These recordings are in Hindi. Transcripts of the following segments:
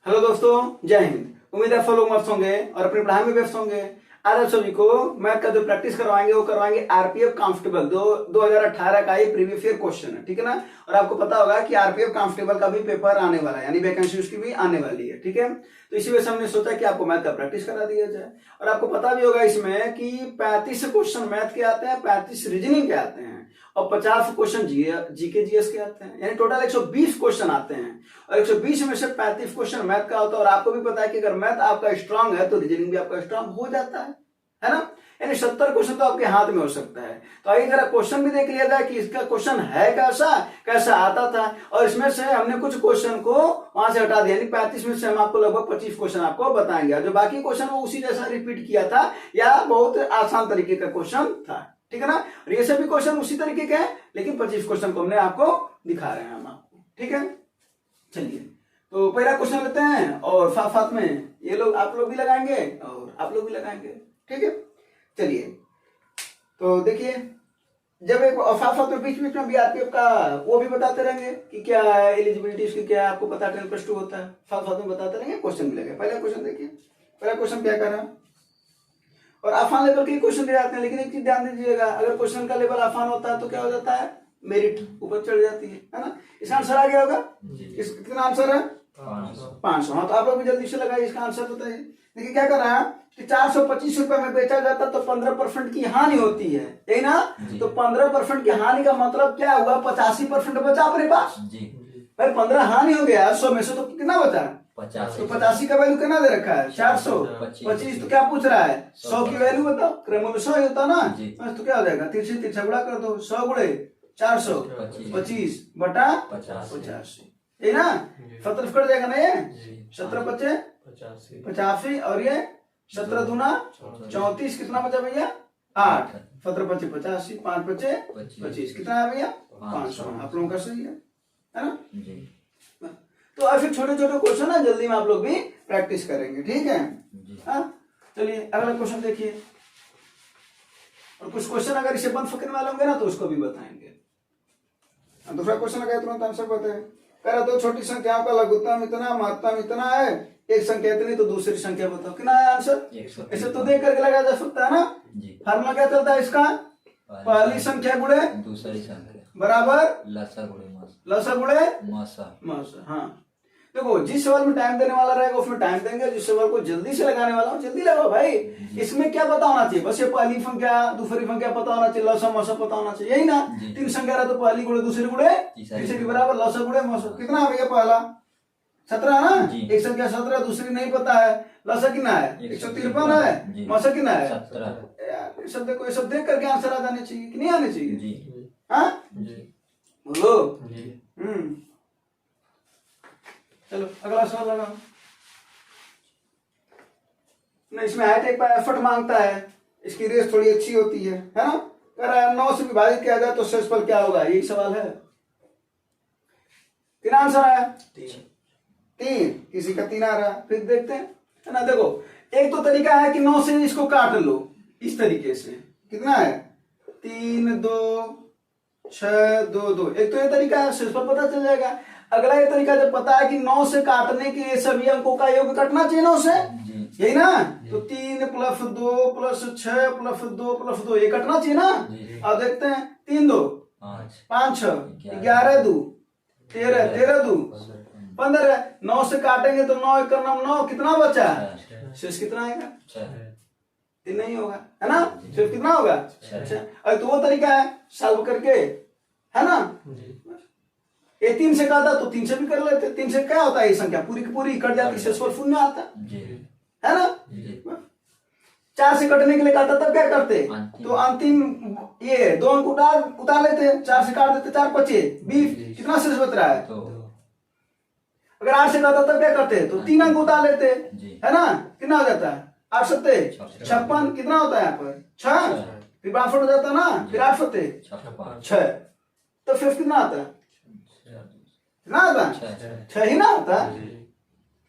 हेलो दोस्तों, जय हिंद। उम्मीद है फॉलो मस्त होंगे और अपनी पढ़ाई में व्यस्त होंगे। आज आप सभी को मैथ का जो प्रैक्टिस करवाएंगे वो करवाएंगे आरपीएफ कांस्टेबल 2018 का ये प्रीवियस ईयर क्वेश्चन है, ठीक है ना। और आपको पता होगा कि आरपीएफ कांस्टेबल का भी पेपर आने वाला है, यानी वैकेंसी उसकी भी आने वाली है, ठीक है। तो इसी वजह से हमने सोचा कि आपको मैथ का प्रैक्टिस करा दिया जाए। और आपको पता भी होगा इसमें कि 35 क्वेश्चन मैथ के आते हैं, 35 रीजनिंग के आते हैं और 50 क्वेश्चन जीके जीएस के आते हैं, यानी टोटल 120 क्वेश्चन आते हैं। और 120 में से 35 क्वेश्चन मैथ का होता है। और आपको भी पता है कि अगर मैथ आपका स्ट्रांग है तो रीजनिंग भी आपका स्ट्रांग हो जाता है ना। यानी 70 क्वेश्चन तो आपके हाथ में हो सकता है। तो आइए जरा क्वेश्चन भी देख लिया जाए कि इसका क्वेश्चन है कैसा आता था। और इसमें से हमने कुछ क्वेश्चन को वहां से हटा दिया, यानी 35 में से हम आपको लगभग 25 क्वेश्चन आपको बताएंगे। जो बाकी क्वेश्चन वो उसी जैसा रिपीट किया था या बहुत आसान तरीके का क्वेश्चन था, ठीक है ना। और ये सभी क्वेश्चन उसी तरीके के हैं, लेकिन 25 क्वेश्चन को हमने आपको दिखा रहे हैं हम आपको, ठीक है। चलिए तो पहला क्वेश्चन लेते हैं और साथ साथ में ये लोग आप लोग भी लगाएंगे और आप लोग भी लगाएंगे, ठीक है। चलिए तो देखिए, जब एक साथ साथ में बीच बीच में बीआरपीएफ का वो भी बताते रहेंगे कि क्या है एलिजिबिलिटी उसकी, क्या है आपको पता 10+2 होता है, साथ साथ में बताते रहेंगे। क्वेश्चन भी लगे। पहला क्वेश्चन देखिए, पहला क्वेश्चन क्या कर रहा है। और आसान लेवल के क्वेश्चन दे जाते हैं, लेकिन एक चीज ध्यान दीजिएगा, अगर क्वेश्चन का लेवल आसान होता है तो क्या हो जाता है, मेरिट ऊपर चढ़ जाती है ना। इसका आंसर आ गया होगा। कितना आंसर है? 500। हाँ तो आप लोग भी जल्दी से लगाइए, इसका आंसर बताइए। देखिए क्या कर रहा है कि 425 रुपए में बेचा जाता तो 15% की हानि होती है, यही ना। तो 15% की हानि का मतलब क्या हुआ, 85% बचा अपने पास भाई। 15 हानि हो गया 100 में से, तो कितना बचा 85। तो 85 का वैल्यू कितना दे रखा है 425। तो क्या पूछ रहा है 100 की वैल्यू बताओ। क्रम 100 ही होता ना, तो क्या हो जाएगा 3 से 3 गुणा कर दो, 100 गुणे 425 बटा 85, यही ना। 17 कट जाएगा ना, ये 17 बचे 85 और ये 17 दूना 34, कितना बचा भैया 8। 17 बचे 85, 5 बचे 25, कितना है भैया 500। आप लोगों का सही है ना। तो ऐसे छोटे छोटे क्वेश्चन है, जल्दी में आप लोग भी प्रैक्टिस करेंगे, ठीक है। हाँ चलिए अगला क्वेश्चन देखिए। और कुछ क्वेश्चन अगर इसे बंद फकरने वाले होंगे ना तो उसको भी बताएंगे। दूसरा क्वेश्चन लगा तुरंत आंसर बताए। कह रहा दो छोटी संख्याओं का लघुत्तम इतना महत्तम इतना है, एक संख्या इतनी, तो दूसरी संख्या बताओ कितना है आंसर। इसे तो देख करके लगाया जा सकता है ना। फार्मूला क्या चलता है इसका, पहली संख्या गुणे दूसरी संख्या बराबर लसा गुणे मासा। हाँ देखो, जिस सवाल में टाइम देने वाला रहेगा उसमें टाइम देंगे, जिस सवाल को जल्दी से लगाने वाला हो जल्दी लगाओ भाई। इसमें क्या पता होना चाहिए, बस ये पहली संख्या दूसरी संख्या पता होना चाहिए, लसा मासा पता होना चाहिए, यही ना। 3 संख्या रहा तो पहली गुणे दूसरी गुणे तीसरी बराबर लसा गुणे मासा। कितना है भैया पहला 17 ना, एक संख्या 17, दूसरी नहीं पता है, लसा कितना है 153 है, मासा कितना है 17। शब्द को सब देख करके आंसर आ जाने चाहिए कि नहीं आने चाहिए। हाँ बोलो। चलो अगला सवाल लगाओ। नहीं, इसमें हाइट एक बार एफर्ट मांगता है, इसकी रेस थोड़ी अच्छी होती है ना। कह रहा है 9 से विभाजित किया जाए तो शेषफल क्या होगा, यही सवाल है। कितना आंसर आया 3, किसी का 3 आ रहा है। फिर देखते हैं, है ना। देखो एक तो तरीका है कि 9 से इसको काट लो इस तरीके से, कितना है 3 2 6 2 2। एक तो ये तरीका है, शेषफल पता चल जाएगा। अगला ये तरीका जब पता है कि 9 से काटने के लिए सभी अंकों का योग कटना चाहिए 9 से, यही ना। तो 3 + 2 + 6 + 2 + 2 ये कटना चाहिए ना। अब देखते हैं 3 2 5 6 11 2 13 13 2 15। 9 से काटेंगे तो 9 1 9, कितना बचा शेष कितना आएगा 3 नहीं होगा, है ना। शेष कितना होगा 6। और तो वो तरीका है सॉल्व करके, है ना। ये 3 से काटा तो 3 से भी कर लेते। 3 से क्या होता है, ये संख्या पूरी की पूरी कट जाती है, शेषफल शून्य आता है ना। 4 से कटने के लिए काटा तब क्या करते, तो अंतिम ये 2 अंक उतार लेते, 4 से काट देते, 4 बचे 20, कितना शेष बच रहा है। अगर 8 से काटा तब क्या करते, तो 3 अंक उतार लेते, है ना। कितना हो जाता है 8 सत्ते 56, कितना होता है यहाँ पर 6, फिर 62 हो जाता ना, फिर 8 सत्ते 6। तो फिर कितना आता है, कितना आता है 6 ही ना आता है।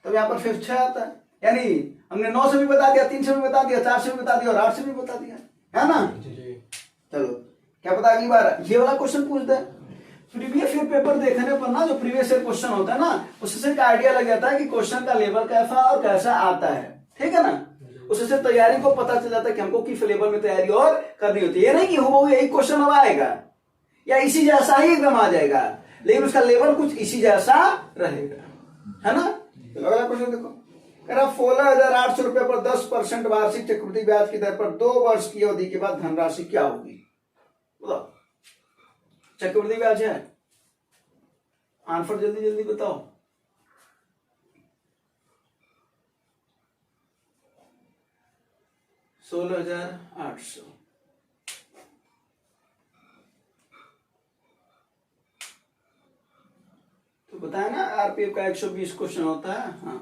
तब यहाँ पर 6 आता है। यानी हमने 9 से भी बता दिया, 3 से भी बता दिया, 4 से भी बता दिया और 8 से भी बता दिया, है ना। चलो क्या पता अगली बार ये वाला क्वेश्चन पूछ दे। प्रीवियस ईयर पेपर देखने पर ना जो प्रीवियस ईयर क्वेश्चन होता है ना, उससे एक आइडिया लग जाता है कि क्वेश्चन का लेवल कैसा और कैसा आता है, ठीक है ना। उससे तैयारी को पता चल जाता है कि हमको किस लेवल में तैयारी और करनी होती है। ये नहीं कि हो यही क्वेश्चन अब आएगा या इसी जैसा ही एकदम आ जाएगा, लेकिन उसका लेवल कुछ इसी जैसा रहेगा, है ना। तो अगला क्वेश्चन देखो, 16,800 रुपए पर 10% वार्षिक चक्रवृद्धि ब्याज की दर पर 2 वर्ष की अवधि के बाद धनराशि क्या होगी? बताओ, चक्रवृद्धि ब्याज है, आंसर जल्दी जल्दी बताओ। $16,800। तो बताया ना आरपीएफ का 120 क्वेश्चन होता है। हाँ,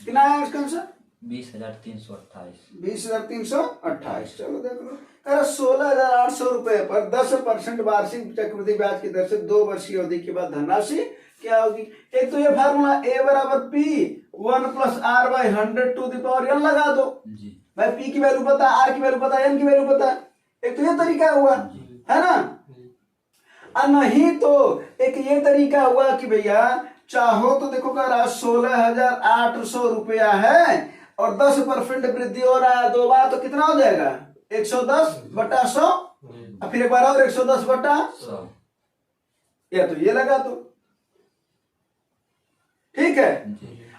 कितना है इसका आंसर? 20,328। 20,328। चलो देख लो, 16,800 रुपए पर 10% वार्षिक चक्रवृद्धि ब्याज की दर से 2 वर्ष की अवधि के बाद धनराशि क्या होगी? एक तो ये फार्मूला A बराबर P 1 + R/100 लगा दो भाई। P की वैल्यू पता, R की वैल्यू पता, N की वैल्यू पता। एक तो ये तरीका हुआ, है ना। और नहीं तो एक ये तरीका हुआ कि भैया चाहो तो देखो कह रहा 16,800 रुपया है और 10% वृद्धि हो रहा है, 2 बार तो कितना हो जाएगा? 110/100 और फिर एक बार और 110/100, या तो ये लगा दो, ठीक है।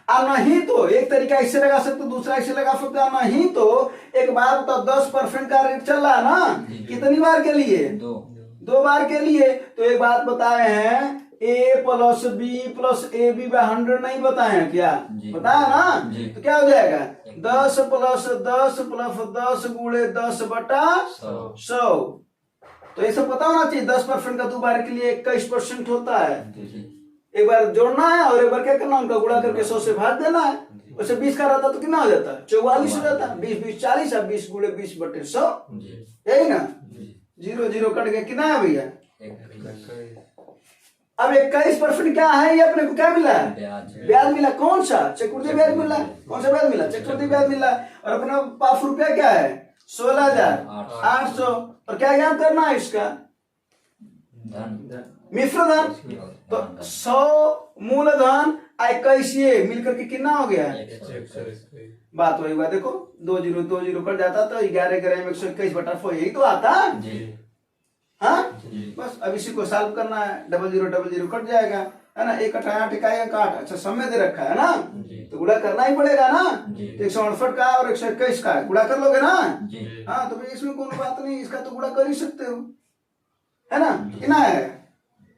और नहीं तो एक तरीका इससे लगा सकते, दूसरा इससे लगा सकते हैं। नहीं तो एक बार तो 10% का रेट चल रहा है ना, कितनी बार के लिए? 2 बार के लिए। तो एक बात बताए हैं, A + B + AB/100 नहीं बताए हैं क्या? बताया ना। तो क्या हो जाएगा? 10 + 10 + 10 गुणे 10/100। तो ये सब पता होना चाहिए। 10% का 2 बार के लिए 21% होता है। एक बार जोड़ना है और एक बार क्या करना, उनका गुणा करके 100 से भाग देना है। वैसे 20 का रहता तो कितना हो जाता? 44 हो जाता। 20 20 40 और 20 गुणे 20/100, यही ना। 0 0 कट गया, कितना है भैया? अब 21% क्या है? ये अपने को क्या मिला है? ब्याज मिला। कौन सा? चक्रवृद्धि ब्याज मिला। कौन सा ब्याज मिला? चक्रवृद्धि ब्याज मिला। और अपना पास रुपया क्या है? 16,800। और क्या ज्ञात करना है इसका? मिश्र धन। तो 100 मूलधन 21 ये मिलकर के कितना हो गया? बात वही हुआ। देखो 2 0 2 0 कट जाता तो 11 11 में 121/4 यही तो आता। हाँ, बस अब इसी को सॉल्व करना है। 0 0 0 0 कट जाएगा, है ना। 1 8 8 इकाई 8। अच्छा, समय दे रखा है ना, तो गुणा करना ही पड़ेगा ना। 168 का और 121 का गुणा कर लोगे ना। हाँ, तो भाई इसमें कोई बात नहीं, इसका तो गुणा कर ही सकते हो, है ना। कितना है?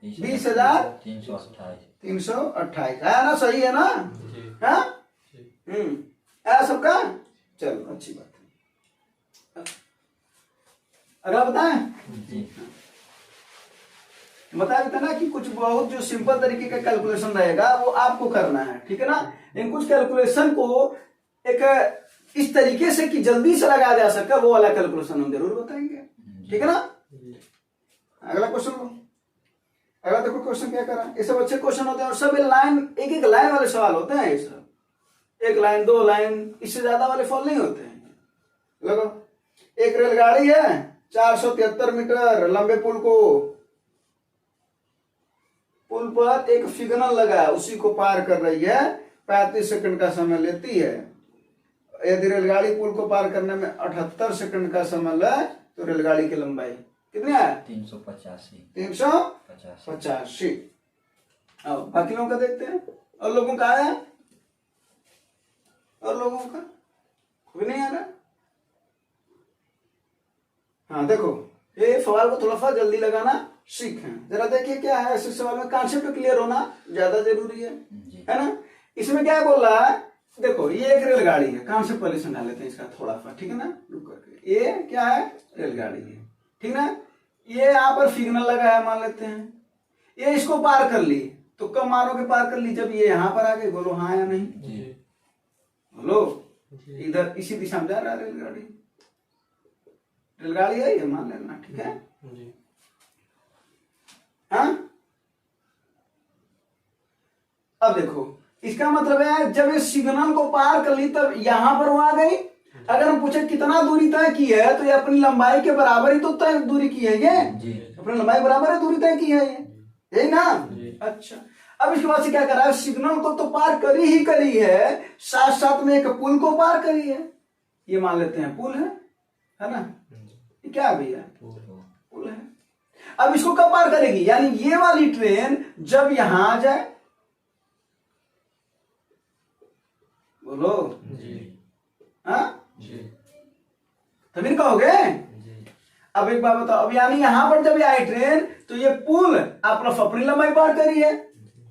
20,328 है ना। सही है ना? हाँ, है सबका। चलो अच्छी बात है। अगला बताएं। बताया ना कि कुछ बहुत जो सिंपल तरीके का कैलकुलेशन रहेगा वो आपको करना है, ठीक है ना। लेकिन कुछ कैलकुलेशन को एक इस तरीके से कि जल्दी से लगाया जा सके, वो वाला कैलकुलेशन हम जरूर बताएंगे, ठीक है ना। अगला क्वेश्चन लो। अगला देखो क्वेश्चन क्या करा। ये सब अच्छे क्वेश्चन होते हैं और सब लाइन, एक लाइन वाले सवाल होते हैं। ये सब 1 लाइन 2 लाइन, इससे ज्यादा वाले फॉल नहीं होते हैं। देखो, एक रेलगाड़ी है 473 मीटर लंबे पुल पर एक सिग्नल लगा है, उसी को पार कर रही है। 35 सेकंड का समय लेती है। यदि रेलगाड़ी पुल को पार करने में 78 सेकंड का समय ले तो रेलगाड़ी की लंबाई कितनी है? 385। अब बाकी लोगों का देखते हैं। और लोगों का आया? और लोगों का भी नहीं आ रहा। हाँ देखो, ये सवाल को थोड़ा सा जल्दी लगाना सीखें। जरा देखिए क्या है। ऐसे सवाल में कॉन्सेप्ट क्लियर होना ज्यादा जरूरी है ना। इसमें क्या बोल रहा है? देखो, ये एक रेलगाड़ी है। कॉन्सेप्ट पहले समझा लेते हैं इसका थोड़ा सा, ठीक है ना। रुक करके, ये क्या है? रेलगाड़ी है, ठीक ना। ये यहाँ पर सिग्नल लगा है मान लेते हैं। ये इसको पार कर ली तो कब मानोगे पार कर ली? जब ये यहाँ पर आ गए। बोलो हाँ या नहीं? बोलो। इधर इसी दिशा में जा रहा है रेलगाड़ी। रेलगाड़ी है ये, मान लेना, ठीक है। हाँ, अब देखो इसका मतलब है जब ये सिग्नल को पार कर ली तब यहां पर वो आ गई। अगर हम पूछे कितना दूरी तय की है तो ये अपनी लंबाई के बराबर ही तो तय दूरी की है। ये अपनी लंबाई बराबर है दूरी तय की है। यही ना। अच्छा, अब इसके बाद से क्या कर रहा है, सिग्नल को तो पार करी है, साथ साथ में एक पुल को पार करी है। ये मान लेते हैं पुल है ना। ये क्या है भैया, पुल है। अब इसको कब पार करेगी, यानी ये वाली ट्रेन जब यहां आ जाए, बोलो हाँ तभी कहोगे। अब एक बात बताओ, अब यानी यहां पर जब ये आई ट्रेन तो ये पुल अपनी लंबाई पार करी है,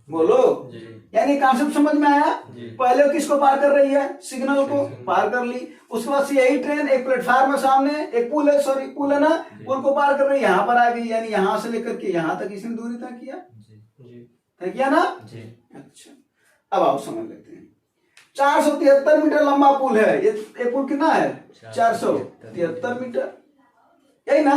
बोलो। यानी कॉन्सेप्ट समझ में आया। पहले किसको पार कर रही है, सिग्नल को पार कर ली। उसके बाद से यही ट्रेन एक प्लेटफॉर्म है, सामने एक पुल है, सॉरी पुल है ना, पुल को पार कर रही है, यहाँ पर आ गई। यानी यहां से लेकर के यहां तक इसने दूरी तय किया ना। अच्छा, अब आओ समझ लेते हैं। 473 मीटर लंबा पुल है ये पुल कितना है, 473 मीटर, यही ना।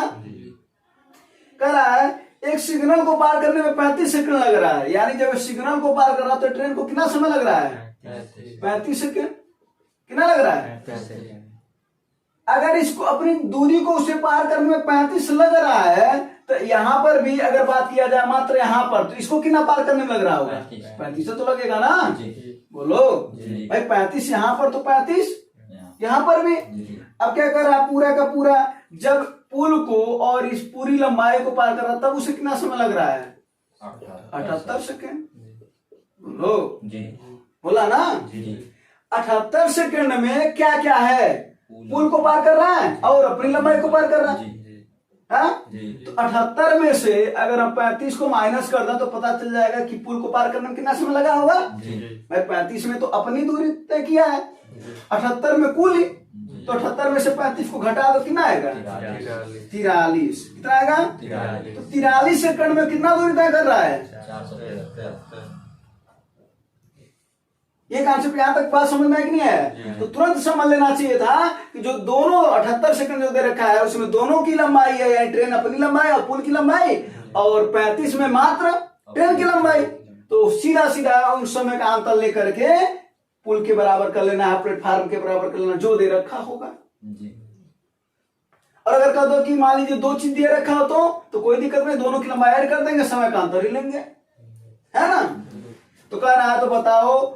कह रहा है एक सिग्नल को पार करने में 35 सेकंड लग रहा है। यानी जब सिग्नल को पार कर रहा तो ट्रेन को कितना समय लग रहा है, 35 सेकंड। कितना लग रहा है। अगर इसको अपनी दूरी को उसे पार करने में 35 लग रहा है तो यहां पर भी अगर बात किया जाए मात्र यहां पर, तो इसको कितना पार करने में लग रहा होगा, 35 तो लगेगा ना। बोलो भाई 35 यहां पर तो 35 यहां पर भी। अब क्या कर रहा है, पूरा का पूरा जब पुल को और इस पूरी लंबाई को पार कर रहा तब उसे कितना समय लग रहा है, 78 सेकेंड। बोलो बोला ना। 78 सेकेंड में क्या क्या है, पुल को पार कर रहा है और अपनी लंबाई को पार कर रहा है। तो 78 में से अगर हम 35 को माइनस कर दें तो पता चल जाएगा कि पुल को पार करने में कितना समय लगा होगा। भाई 35 में तो अपनी दूरी तय किया है, 78 में कुल ही, तो 78 में से 35 को घटा दो कितना आएगा, 43। कितना आएगा, तो 43 सेकंड में कितना दूरी तय कर रहा है, 473। ये कॉन्सेप्ट यहां तक बात समझ में नहीं आया तो तुरंत समझ लेना चाहिए था कि जो दोनों 78 सेकंड जो दे रखा है उसमें दोनों की लंबाई है, यानी ट्रेन अपनी लंबाई और पुल की लंबाई, और 35 में मात्र ट्रेन की लंबाई। तो सीधा सीधा उन समय का अंतर लेकर के पुल के बराबर कर लेना है, प्लेटफॉर्म के बराबर कर लेना जो दे रखा होगा। और अगर कह दो कि मान लीजिए दो चीज दे रखा हो तो कोई दिक्कत नहीं, दोनों की लंबाई ऐड कर देंगे, समय का अंतर ही लेंगे, है ना। तो कह रहा है तो बताओ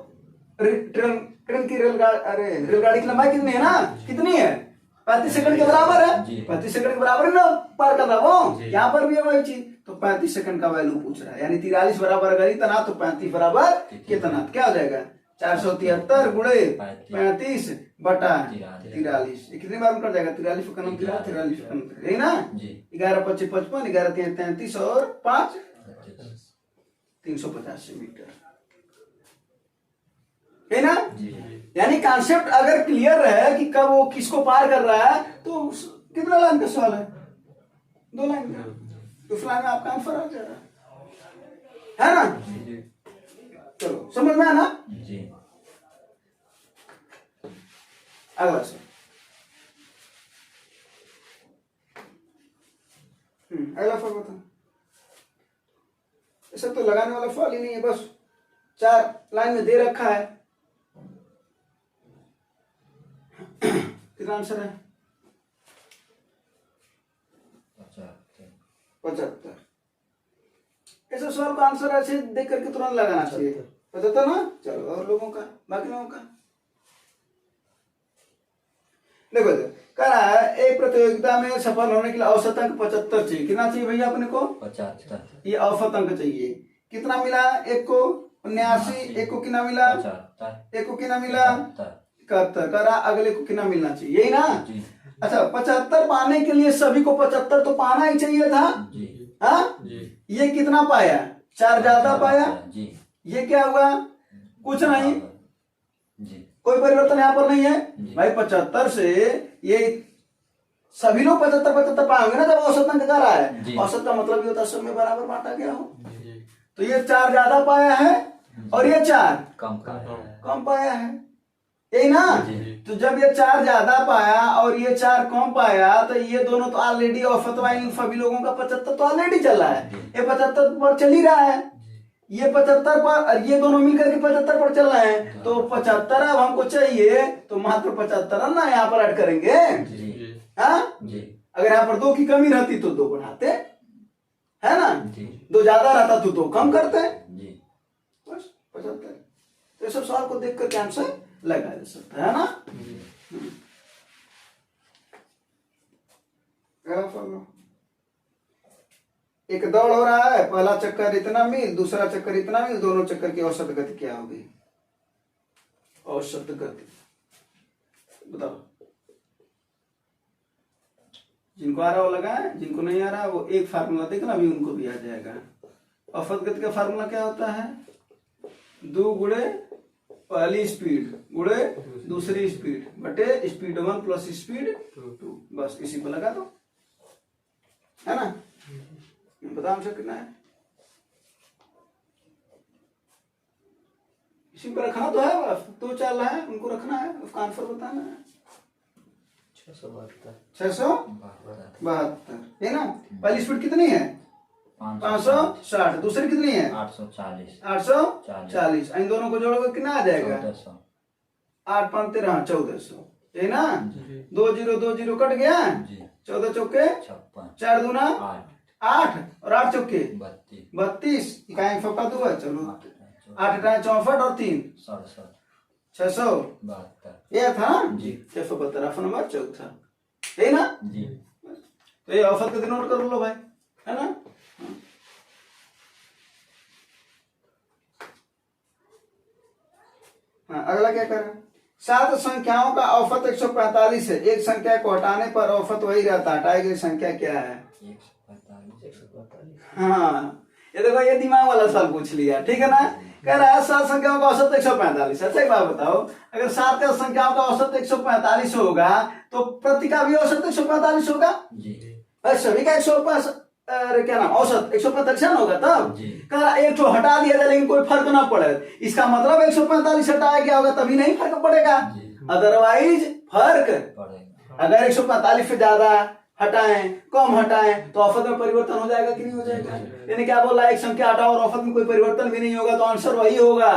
ट्रेन की रेलगाड़ी की लंबाई कितनी है ना, कितनी है, 35 सेकंड के बराबर है। 35 सेकंड के बराबर है ना पार कर रहा वो, यहाँ पर भी है वही चीज। तो 35 सेकंड का वैल्यू पूछ रहा है, यानी 43 बराबर अगर इतना तो 35 बराबर कितना, क्या हो जाएगा 473 गुणे 35 बटा 43। कितनी बार कर जाएगा, 43 का नाम 43 का नाम, यही ना। 11 25 55, 11 3 33 और 5 385 मीटर, है ना। यानी कॉन्सेप्ट अगर क्लियर है कि कब वो किसको पार कर रहा है तो कितना लाइन का सवाल है, 2 लाइन का, तो उस लाइन में आपका आंसर आ जाएगा, है ना। चलो समझ में आया ना। अगला सर, अगला फल बता। ऐसा तो लगाने वाला फल ही नहीं है, बस 4 लाइन में दे रखा है। कितना आंसर है, 75। ऐसे सवाल का आंसर ऐसे देख करके तुरंत लगाना चाहिए, 75 ना। चलो और लोगों का, बाकी लोगों का देखो कह रहा है एक प्रतियोगिता में सफल होने के लिए औसत अंक 75 चाहिए। कितना चाहिए भैया अपने को, 75। ये औसत अंक चाहिए। कितना मिला, एक को 79, एक को कितना मिला, एक को कितना मिला 71। कह रहा अगले को कितना मिलना चाहिए, यही ना। अच्छा 75 पाने के लिए सभी को 75 तो पाना ही चाहिए था। हाँ ये कितना पाया, 4 ज्यादा पाया। ये क्या हुआ, कुछ नहीं, कोई परिवर्तन यहाँ पर नहीं है भाई। 75 से ये सभी लोग 75 पाएंगे ना जब औसत अंक कर रहा है। औसत का मतलब ये होता है सब में बराबर बांटा गया हो। तो ये 4 ज्यादा पाया है और ये 4 कम पाया है, यही ना। तो जब ये 4 ज्यादा पाया और ये 4 कम पाया तो ये दोनों तो ऑलरेडी औसत वाइन सभी लोगों का 75 तो ऑलरेडी चल रहा है, ये 75 पर चल ही रहा है। ये 75 पर और ये दोनों मिलकर के 75 पर चल रहे हैं। तो 75 अब हमको चाहिए तो मात्र 75 ना यहाँ पर ऐड करेंगे। हाँ अगर यहाँ पर 2 की कमी रहती तो 2 बढ़ाते, है ना। जी। दो ज्यादा रहता तो कम करते हैं, जी। बस 75। तो ये सब सवाल को देख कर आंसर लगाया जा सकता है ना। एक दौड़ हो रहा है, पहला चक्कर इतना मील, दूसरा चक्कर इतना मील, दोनों चक्कर की औसत गति क्या होगी? औसत गति बताओ। जिनको आ रहा वो लगाए, जिनको नहीं आ रहा वो एक फार्मूला देखना, अभी उनको भी आ जाएगा। औसत गति का फार्मूला क्या होता है? 2 गुणे पहली स्पीड गुणे दूसरी स्पीड बटे स्पीड 1 प्लस स्पीड 2, बस इसी को लगा दो, है ना। बताओ हमसे कितना है? इसी को रखना तो है, बस 2 चल है उनको रखना है, उसका आंसर बताना है। 672 है ना। पहली स्पीड कितनी है? 560। दूसरी कितनी है? 840। 840। इन दोनों को जोड़ोगे कितना आ जाएगा? 8 5 13 1400, है ना। 2 0 2 0 कट गया, 14 चौके 56, 4 दूना 8 और 8 चौके 32, इकाई फपा दो है, चलो 8 इकाई 64 और 3 67, 672। ये था जी। 672 ऑप्शन नंबर चौथा, है ना जी। तो ये औसत गति नोट कर लो भाई, है ना। हाँ, अगला क्या करें? 7 संख्याओं का औसत 145 है, एक संख्या को हटाने पर औसत वही रहता, हटाई गई संख्या क्या है? 145। हाँ, ये देखो ये दिमाग वाला सवाल पूछ लिया, ठीक है ना। कह रहा है 7 संख्याओं का औसत 145। अच्छा एक बात बताओ, अगर 7 का संख्याओं का औसत 145 होगा तो प्रति का भी औसत 145 होगा, जी। और सभी का 145, अरे क्या नाम, औसत 145 होगा तब। जी। कह रहा एक तो हटा दिया जाए लेकिन कोई फर्क ना पड़े, इसका मतलब 145 हटाया गया होगा तभी नहीं फर्क पड़ेगा, अदरवाइज फर्क पड़ेगा। अगर 145 से ज्यादा हटाएं कम हटाएं तो औसत में परिवर्तन हो जाएगा कि नहीं हो जाएगा? यानी क्या बोल रहा है, एक संख्या हटाओ और औसत में कोई परिवर्तन भी नहीं होगा तो आंसर वही होगा।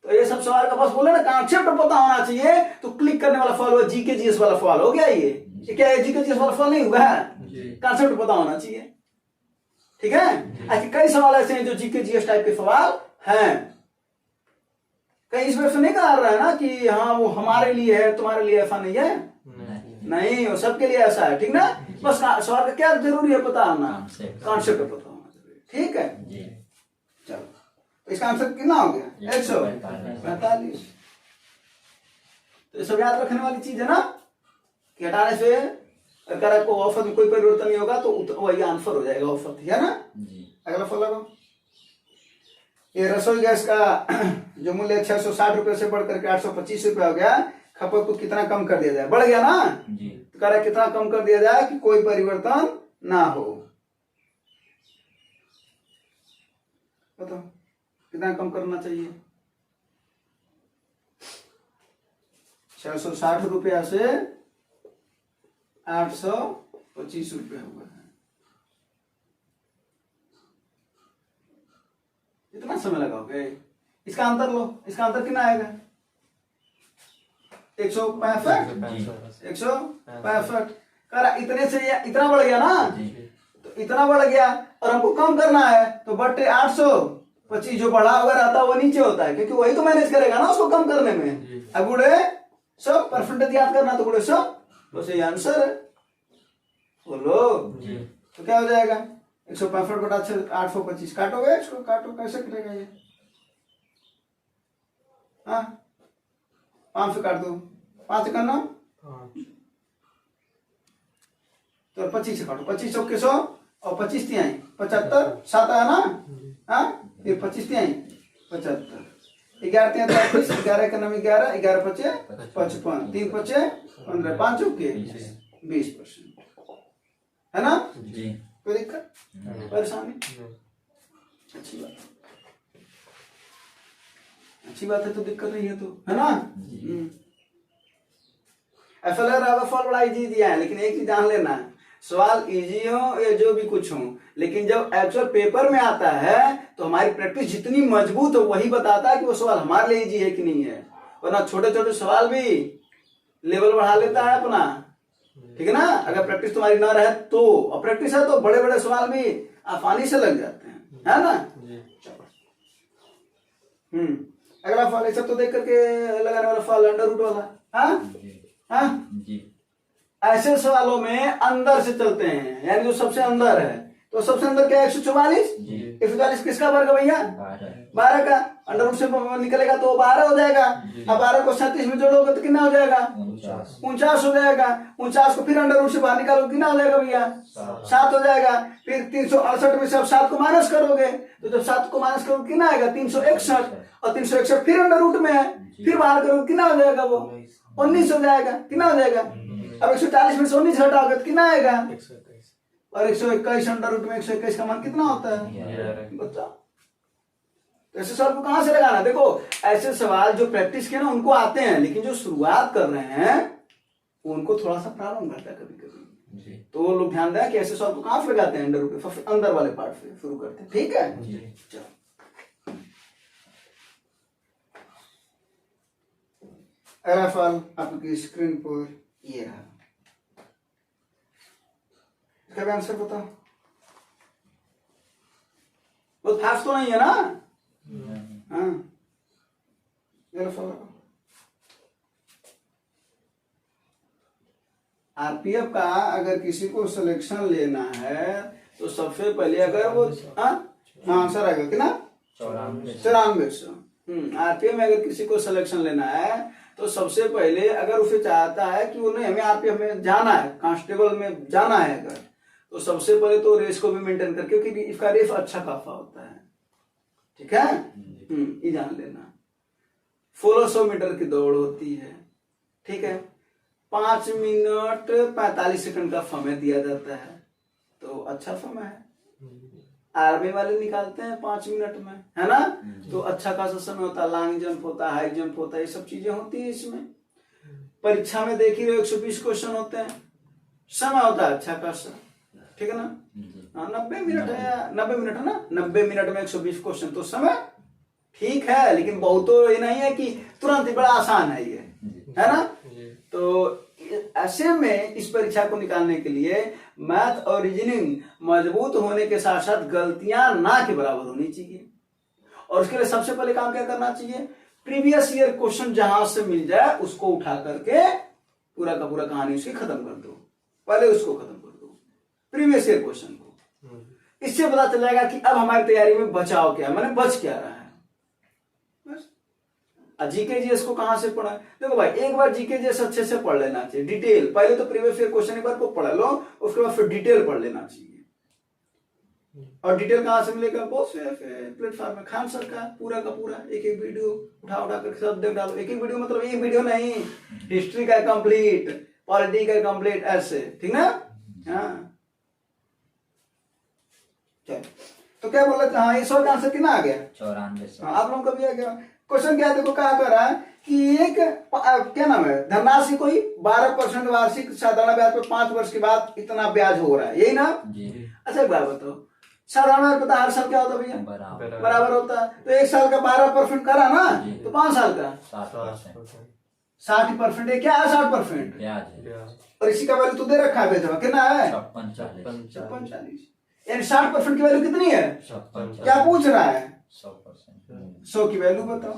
तो ये सब सवाल का बस बोले ना कॉन्सेप्ट पता होना चाहिए, तो क्लिक करने वाला सवाल हुआ, जीके जीएस वाला सवाल हो गया। ये क्या है? जीके जीएस वाला सवाल नहीं हुआ है, कॉन्सेप्ट पता होना चाहिए, ठीक है। ऐसे कई सवाल ऐसे हैं जो जीके जीएस टाइप के सवाल हैं, कहीं इस वजह से नहीं कहा रहा है ना कि हाँ वो हमारे लिए है तुम्हारे लिए ऐसा नहीं है, नहीं वो सबके लिए ऐसा है, ठीक ना। बस सवाल का क्या जरूरी है पता होना, कॉन्सेप्ट पता होना जरूरी, ठीक है। चलो तो इसका आंसर कितना हो गया? 145। तो ये सब याद रखने वाली चीज है ना कि हटाने से अगर आपको औसत में कोई परिवर्तन नहीं होगा तो वही आंसर हो जाएगा औसत, है ना। अगला फल लगाओ। ये रसोई गैस का जो मूल्य 660 रुपए से बढ़कर के 825 रुपए हो गया, खपत को कितना कम कर दिया जाए? बढ़ गया ना जी। तो कह रहा कितना कम कर दिया जाए कि कोई परिवर्तन ना हो? बताओ कितना कम करना चाहिए? 660 रुपया से 825 रुपये हुआ है। कितना समय लगाओगे? इसका अंतर लो, इसका अंतर कितना आएगा? 165। 165 कर, इतने से इतना बढ़ गया ना, तो इतना बढ़ गया और हमको कम करना है तो बटे 825 जो बढ़ा हुआ रहता है वो नीचे होता है, क्योंकि वही तो मैनेज करेगा ना उसको कम करने में। अब गुड़े सब परसेंटेज याद करना, तो गुड़े सब तो सही आंसर है, बोलो तो क्या हो जाएगा? 165 बटा 825 काटोगे, इसको काटो, कैसे कटेगा ये? हाँ 5 से काट दो, 5 से करना तो 25 से काटो, 25 चौके 100 और 25 तिहाई 75, 7 है ना। हाँ फिर 25 तिहाई 75, 11 तिहाई 33, 11 का नाम 11, 11 पचे 55, 3 पचे 15, 5 चौके 20%, है ना जी। कोई दिक्कत परेशानी? अच्छी बात, अच्छी बात है, तो दिक्कत नहीं है तो, है ना। ऐसा लग रहा है फॉल बड़ा इजी दिया है, लेकिन एक चीज जान लेना, सवाल इजी हो या जो भी कुछ हो, लेकिन जब एक्चुअल पेपर में आता है तो हमारी प्रैक्टिस जितनी मजबूत हो वही बताता है कि वो सवाल हमारे लिए इजी है कि नहीं है, वरना छोटे छोटे सवाल भी लेवल बढ़ा लेता है अपना, ठीक है ना। अगर प्रैक्टिस तुम्हारी ना रहे तो, और प्रैक्टिस है तो बड़े बड़े सवाल भी आसानी से लग जाते हैं, है ना। अगला फॉल, सब तो देख करके लगाने वाला फॉल अंडर रूट वाला, हाँ हाँ। जी ऐसे सवालों में अंदर से चलते हैं, यानी जो सबसे अंदर है, तो सबसे अंदर क्या है 144। जी 144 किसका वर्ग है भैया? 12 का। अंडर रूट से निकलेगा तो 12 हो जाएगा। अब 12 को 37 में जोड़ोगे तो कितना हो जाएगा? 49 हो जाएगा। 49 को फिर अंडर रूट से बाहर निकालोगे कितना हो जाएगा भैया? 7 हो जाएगा। फिर 368 में से अब 7 को माइनस करोगे, तो जब 7 को माइनस करोगे कितना आएगा? 361। और 361 फिर अंडर रूट में है, फिर बाहर करोगे कितना हो जाएगा? वो 19 हो जाएगा। कितना हो जाएगा? अब 140 में से 19 घटाओगे तो कितना आएगा? और 121 अंडर रूट में 121 का मान कितना होता है? बताओ। तो ऐसे सवाल को कहां से लगाना? देखो ऐसे सवाल जो प्रैक्टिस किए ना उनको आते हैं, लेकिन जो शुरुआत कर रहे हैं उनको थोड़ा सा प्रॉब्लम करता है कभी कभी। तो वो लोग ध्यान दें कि ऐसे सवाल को कहां से लगाते हैं? अंडर रूट पे, अंदर वाले पार्ट से शुरू करते हैं, ठीक है। चलो अगला सवाल आपकी स्क्रीन पर ये है, इसका भी आंसर बताओ। बहुत फास्ट तो नहीं है ना? हाँ, आरपीएफ का अगर किसी को सिलेक्शन लेना है तो सबसे पहले अगर वो आंसर आएगा कितना? 9400। आरपीएफ में अगर किसी को सिलेक्शन लेना है तो सबसे पहले अगर उसे चाहता है कि वो नहीं हमें आरपीएफ में जाना है, कांस्टेबल में जाना है अगर, तो सबसे पहले तो रेस को भी मेंटेन करके, क्योंकि इसका रेस अच्छा खासा होता है, ठीक है। ये जान लेना। 1600 मीटर की दौड़ होती है, ठीक है। 5 मिनट 45 सेकंड का समय दिया जाता है, तो अच्छा समय है। आर्मी वाले निकालते हैं 5 मिनट में, है ना। तो अच्छा खासा समय होता है। लॉन्ग जंप होता है, हाई जंप होता है, ये सब चीजें होती है इसमें। परीक्षा में देख ही रहे हो 120 क्वेश्चन होते हैं, समय होता है अच्छा खासा, ठीक है ना। 90 मिनट है, 90 मिनट है ना। 90 मिनट में 120 क्वेश्चन, तो समय ठीक है, लेकिन बहुत तो ये नहीं है कि तुरंत ही बड़ा आसान है ये, है ना। तो ऐसे में इस परीक्षा को निकालने के लिए मैथ और रीजनिंग मजबूत होने के साथ साथ गलतियां ना के बराबर होनी चाहिए। और उसके लिए सबसे पहले काम क्या करना चाहिए? प्रीवियस ईयर क्वेश्चन जहां से मिल जाए उसको उठा करके पूरा का पूरा कहानी उसकी खत्म कर दो, पहले उसको खत्म कर दो, प्रीवियस ईयर क्वेश्चन को। इससे पता चल जाएगा कि अब हमारी तैयारी में बचाव क्या है, मैंने बच क्या रहा है। जीके जीएस को कहां से पढ़ा? देखो भाई, एक बार जीके जीएस अच्छे से पढ़ लेना चाहिए, डिटेल। पहले तो प्रीवियस ईयर क्वेश्चन एक बार को पढ़ लो, उसके बाद फिर डिटेल पढ़ लेना चाहिए। और डिटेल कहां से मिलेगा? बहुत से प्लेटफॉर्म में। खान सर का पूरा एक एक वीडियो उठा करके सब देख डालो। एक एक वीडियो मतलब एक वीडियो नहीं, हिस्ट्री का कंप्लीट, पॉलिटी का कंप्लीट, ऐसे, ठीक ना। हाँ चलो, तो क्या बोल रहे थे? हाँ, इस का आंसर कितना आ गया? 94। आप लोगों का भी आ गया। क्वेश्चन क्या है? देखो क्या कर रहा है कि एक क्या नाम है, धनराशि कोई 12% वार्षिक साधारण ब्याज पर 5 वर्ष के बाद इतना ब्याज हो रहा है, यही ना जी। अच्छा एक बात बताओ, साधारण ब्याज पता हर साल क्या होता है भैया? बराबर होता है। तो एक साल का 12% करा ना, तो 5 साल का 60%। ये क्या है? 60%। और इसी का वैल्यू तो दे रखा है बेटा, कितना है? 56। यानी 60% की वैल्यू कितनी है? क्या पूछ रहा है? 100 की वैल्यू बताओ।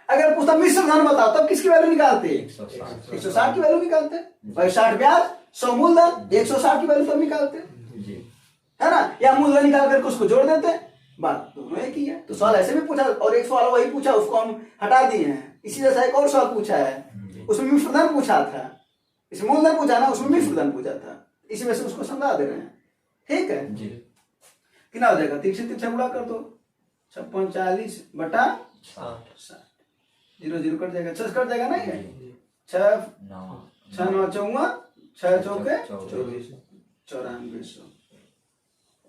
अगर पूछता मिश्र धन बताओ, तब किसकी वैल्यू निकालते? 160 की वैल्यू निकालते। भाई 60 ब्याज 100 मूलधन, 160 की वैल्यू तब निकालते, है ना। या मूलधन निकाल करके उसको जोड़ देते, बात दोनों एक ही है। तो सवाल ऐसे भी पूछा, और एक सवाल वही पूछा, उसको हम हटा दिए हैं। इसी जैसा एक और सवाल पूछा है, उसमें मिश्र धन पूछा था, इसमें मूलधन पूछा ना, उसमें मिश्र धन पूछा था। इसी वजह से उसको समझा दे रहे हैं, ठीक है जी। कितना हो जाएगा? 3 से 3 गुणा कर दो, 46 बटा 60, 0 0 कट जाएगा, 6 कट जाएगा ना। ये 6 9 54, 6 चौके 24, 9400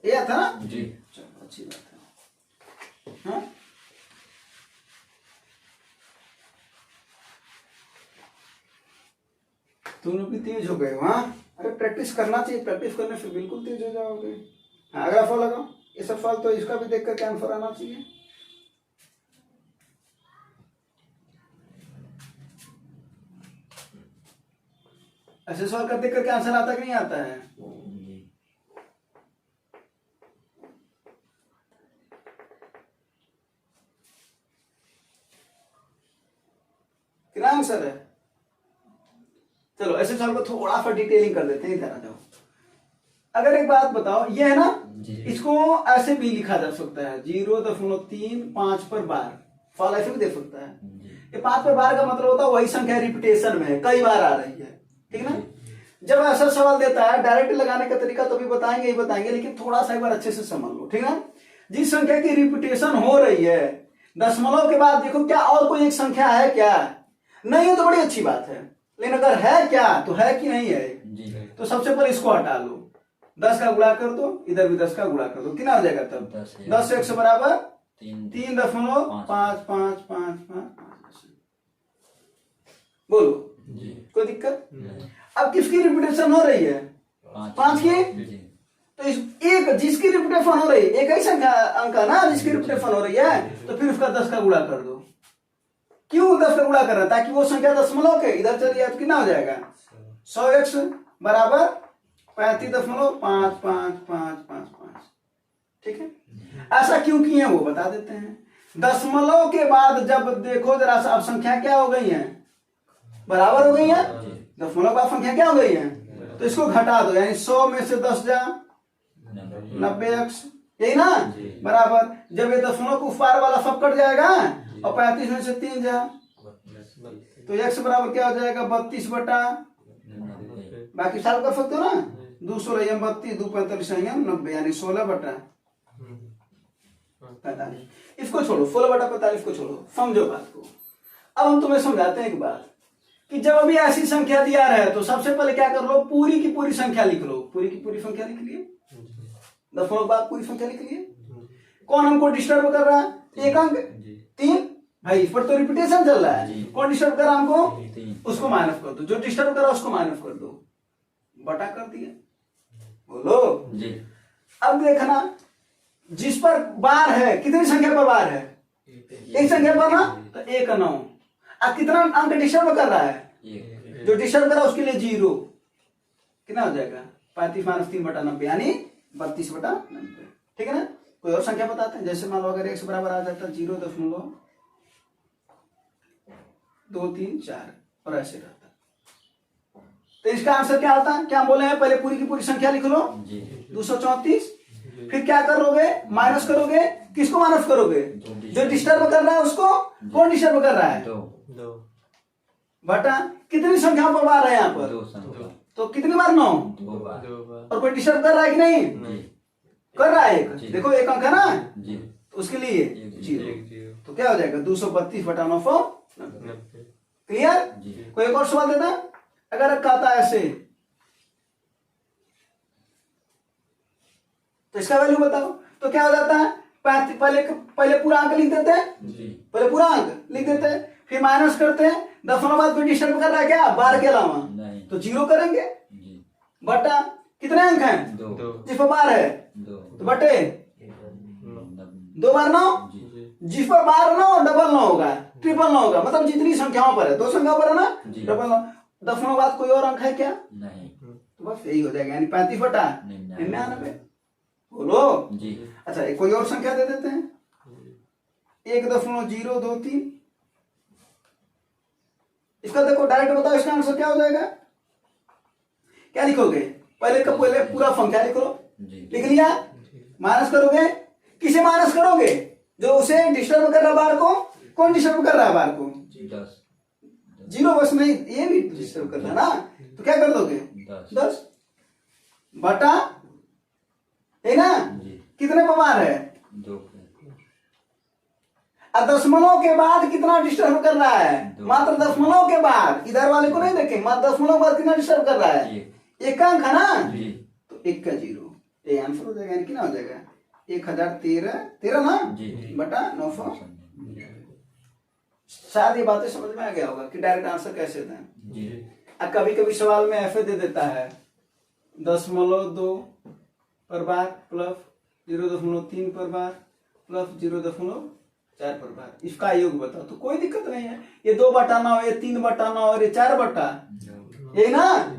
ये था ना जी। चलो अच्छी बात है। हाँ तुम लोग भी तेज हो गए वहां। अरे प्रैक्टिस करना चाहिए, प्रैक्टिस करने से बिल्कुल तेज हो जाओगे। हाँ, अगला फॉल लगाओ। ये सब फॉल तो इसका भी देख करके आंसर आना चाहिए। ऐसे सवाल कर देख करके आंसर आता कि नहीं आता है? कितना आंसर है? चलो ऐसे सवाल को थोड़ा सा डिटेलिंग कर देते हैं, इधर आ जाओ। अगर एक बात बताओ, ये है ना, इसको ऐसे भी लिखा जा सकता है 0.35 पर बार, फॉल ऐसे भी दे सकता है। ये 5 पर बार का मतलब होता है वही संख्या रिपीटेशन में है, कई बार आ रही है, ठीक है ना। जब ऐसा सवाल देता है, डायरेक्ट लगाने का तरीका तो भी बताएंगे ही बताएंगे, लेकिन थोड़ा सा एक बार अच्छे से समझ लो, ठीक है। जिस संख्या की रिपीटेशन हो रही है, दशमलव के बाद देखो क्या और कोई एक संख्या है क्या? नहीं है तो बड़ी अच्छी बात है, लेकिन अगर है क्या तो है कि नहीं है? तो सबसे पहले इसको हटा लो, 10 का गुणा कर दो, इधर भी 10 का गुणा कर दो, कितना हो जाएगा तब? 10 से 1 बराबर 3.5555। बोलो कोई दिक्कत? अब किसकी रिपीटेशन हो रही है? 5 की। तो इस एक जिसकी रिपीटेशन हो रही है, एक ही संख्या अंक है ना जिसकी रिपीटेशन हो रही है, तो फिर उसका 10 का गुणा कर दो। क्यों 10 का गुणा कर रहा है? ताकि वो संख्या दशमलव के इधर चली जाए तो कितना हो जाएगा? 100x बराबर 35.5555, ठीक है। ऐसा क्यों किए वो बता देते हैं। दशमलव के बाद जब देखो जरा सा, अब संख्या क्या हो गई है? बराबर हो गई है। दशमलव के बाद संख्या क्या हो गई है? तो इसको घटा दो, यानी 100 में से 10 जा 90x, यही ना, बराबर। जब ये दशमलव को पार वाला सब कट जाएगा और 35 में से 3 जा, तो x बराबर क्या हो जाएगा? 32 बटा, बाकी साल कर सकते हो ना, 200 रही 32, 2 45 रही 90, यानी 16 बटा 45। इसको छोड़ो, 16 बटा 45 को छोड़ो, समझो बात को। अब हम तुम्हें समझाते हैं एक बात कि जब अभी ऐसी संख्या दिया रहे तो सबसे पहले क्या कर लो? पूरी की पूरी संख्या लिख लो। पूरी की पूरी संख्या लिख लिए, दशमलव बाद पूरी संख्या लिख लिए। कौन हमको डिस्टर्ब कर रहा है? एक अंक 3 भाई, इस पर तो रिपीटेशन चल रहा है। कौन डिस्टर्ब कर रहा है हमको? उसको माइनस कर दो, जो डिस्टर्ब कर रहा है उसको माइनस कर दो, बटा कर दिया। बोलो जी। अब देखना, जिस पर बार है, कितनी संख्या पर बार है? एक संख्या पर ना, तो 1 9। अब कितना अंक डिस्टर्ब कर रहा है? जो डिस्टर्ब कर रहा है उसके लिए 0, कितना हो जाएगा? 35 - 3 बटा 90, यानी 32 बटा 90, ठीक है ना। कोई और संख्या बताते हैं, जैसे मान लो अगर x बराबर आ जाता 0.234 और ऐसे रहता, तो इसका आंसर क्या होता है? क्या बोले हैं? पहले पूरी की पूरी संख्या लिख लो 234, फिर क्या करोगे? माइनस करोगे। किसको माइनस करोगे? जो डिस्टर्ब कर रहा है उसको। कौन डिस्टर्ब कर रहा है? 2 बटा कितनी संख्या पर बार है यहाँ पर? 2 तो कितनी बार? 9 और कोई डिस्टर्ब कर रहा है कि नहीं? कर रहा है। एक देखो, एक अंक है ना, तो उसके लिए 0, तो क्या हो जाएगा? 232 बटा 990। क्लियर? कोई एक और सवाल देता? अगर कहता है ऐसे, तो इसका वैल्यू बताओ, तो क्या हो जाता है? पहले पूरा अंक लिख देते हैं, पहले पूरा अंक लिख देते हैं, फिर माइनस करते हैं। दशमलव बाद कोई डिस्टर्ब कर रहा है क्या? बार के अलावा, तो 0 करेंगे, बटा कितने अंक हैं? 2। जिस पर बार है तो बटे 2 बार 9, जिस पर बार 9 डबल 9 होगा, ट्रिपल 9 होगा, मतलब जितनी संख्याओं पर है, 2 संख्याओं पर है ना, डबल 9। दशमलव बाद कोई और अंक है क्या? नहीं, तो बस यही हो जाएगा, यानी 35 बटा 99। बोलो जी। अच्छा, कोई और संख्या दे देते हैं, 1.023। इसका देखो, डायरेक्ट बताओ इसका आंसर क्या हो जाएगा? क्या लिखोगे? पहले पूरा संख्या लिख लो, लिख लिया, माइनस करोगे। किसे माइनस करोगे? जो उसे डिस्टर्ब कर रहा है बार को। कौन डिस्टर्ब कर रहा है बार को? 0 बस नहीं, ये भी डिस्टर्ब कर रहा है ना, तो क्या कर दोगे? 10 बटा, है ना, कितने पर बार है? 2। दशमलव के बाद कितना डिस्टर्ब कर रहा है? मात्र दशमलव के बाद, इधर वाले को नहीं देखेंगे, मात्र दशमलव के बाद कितना डिस्टर्ब कर रहा है? एक अंक है ना, तो 1 का 0, ये आंसर हो जाएगा। यानी कितना हो जाएगा? 1013 ना, बटा 900। शायद ये बातें समझ में आ गया होगा कि डायरेक्ट आंसर कैसे दें। कभी कभी सवाल में ऐसे दे देता है 0.2 पर बार प्लस 0.3 पर बार प्लस 0.4 पर बार, इसका योग बताओ, तो कोई दिक्कत नहीं है। ये 2 बटा 9, ये 3 बटा 9 और ये 4 बटा, यही ना।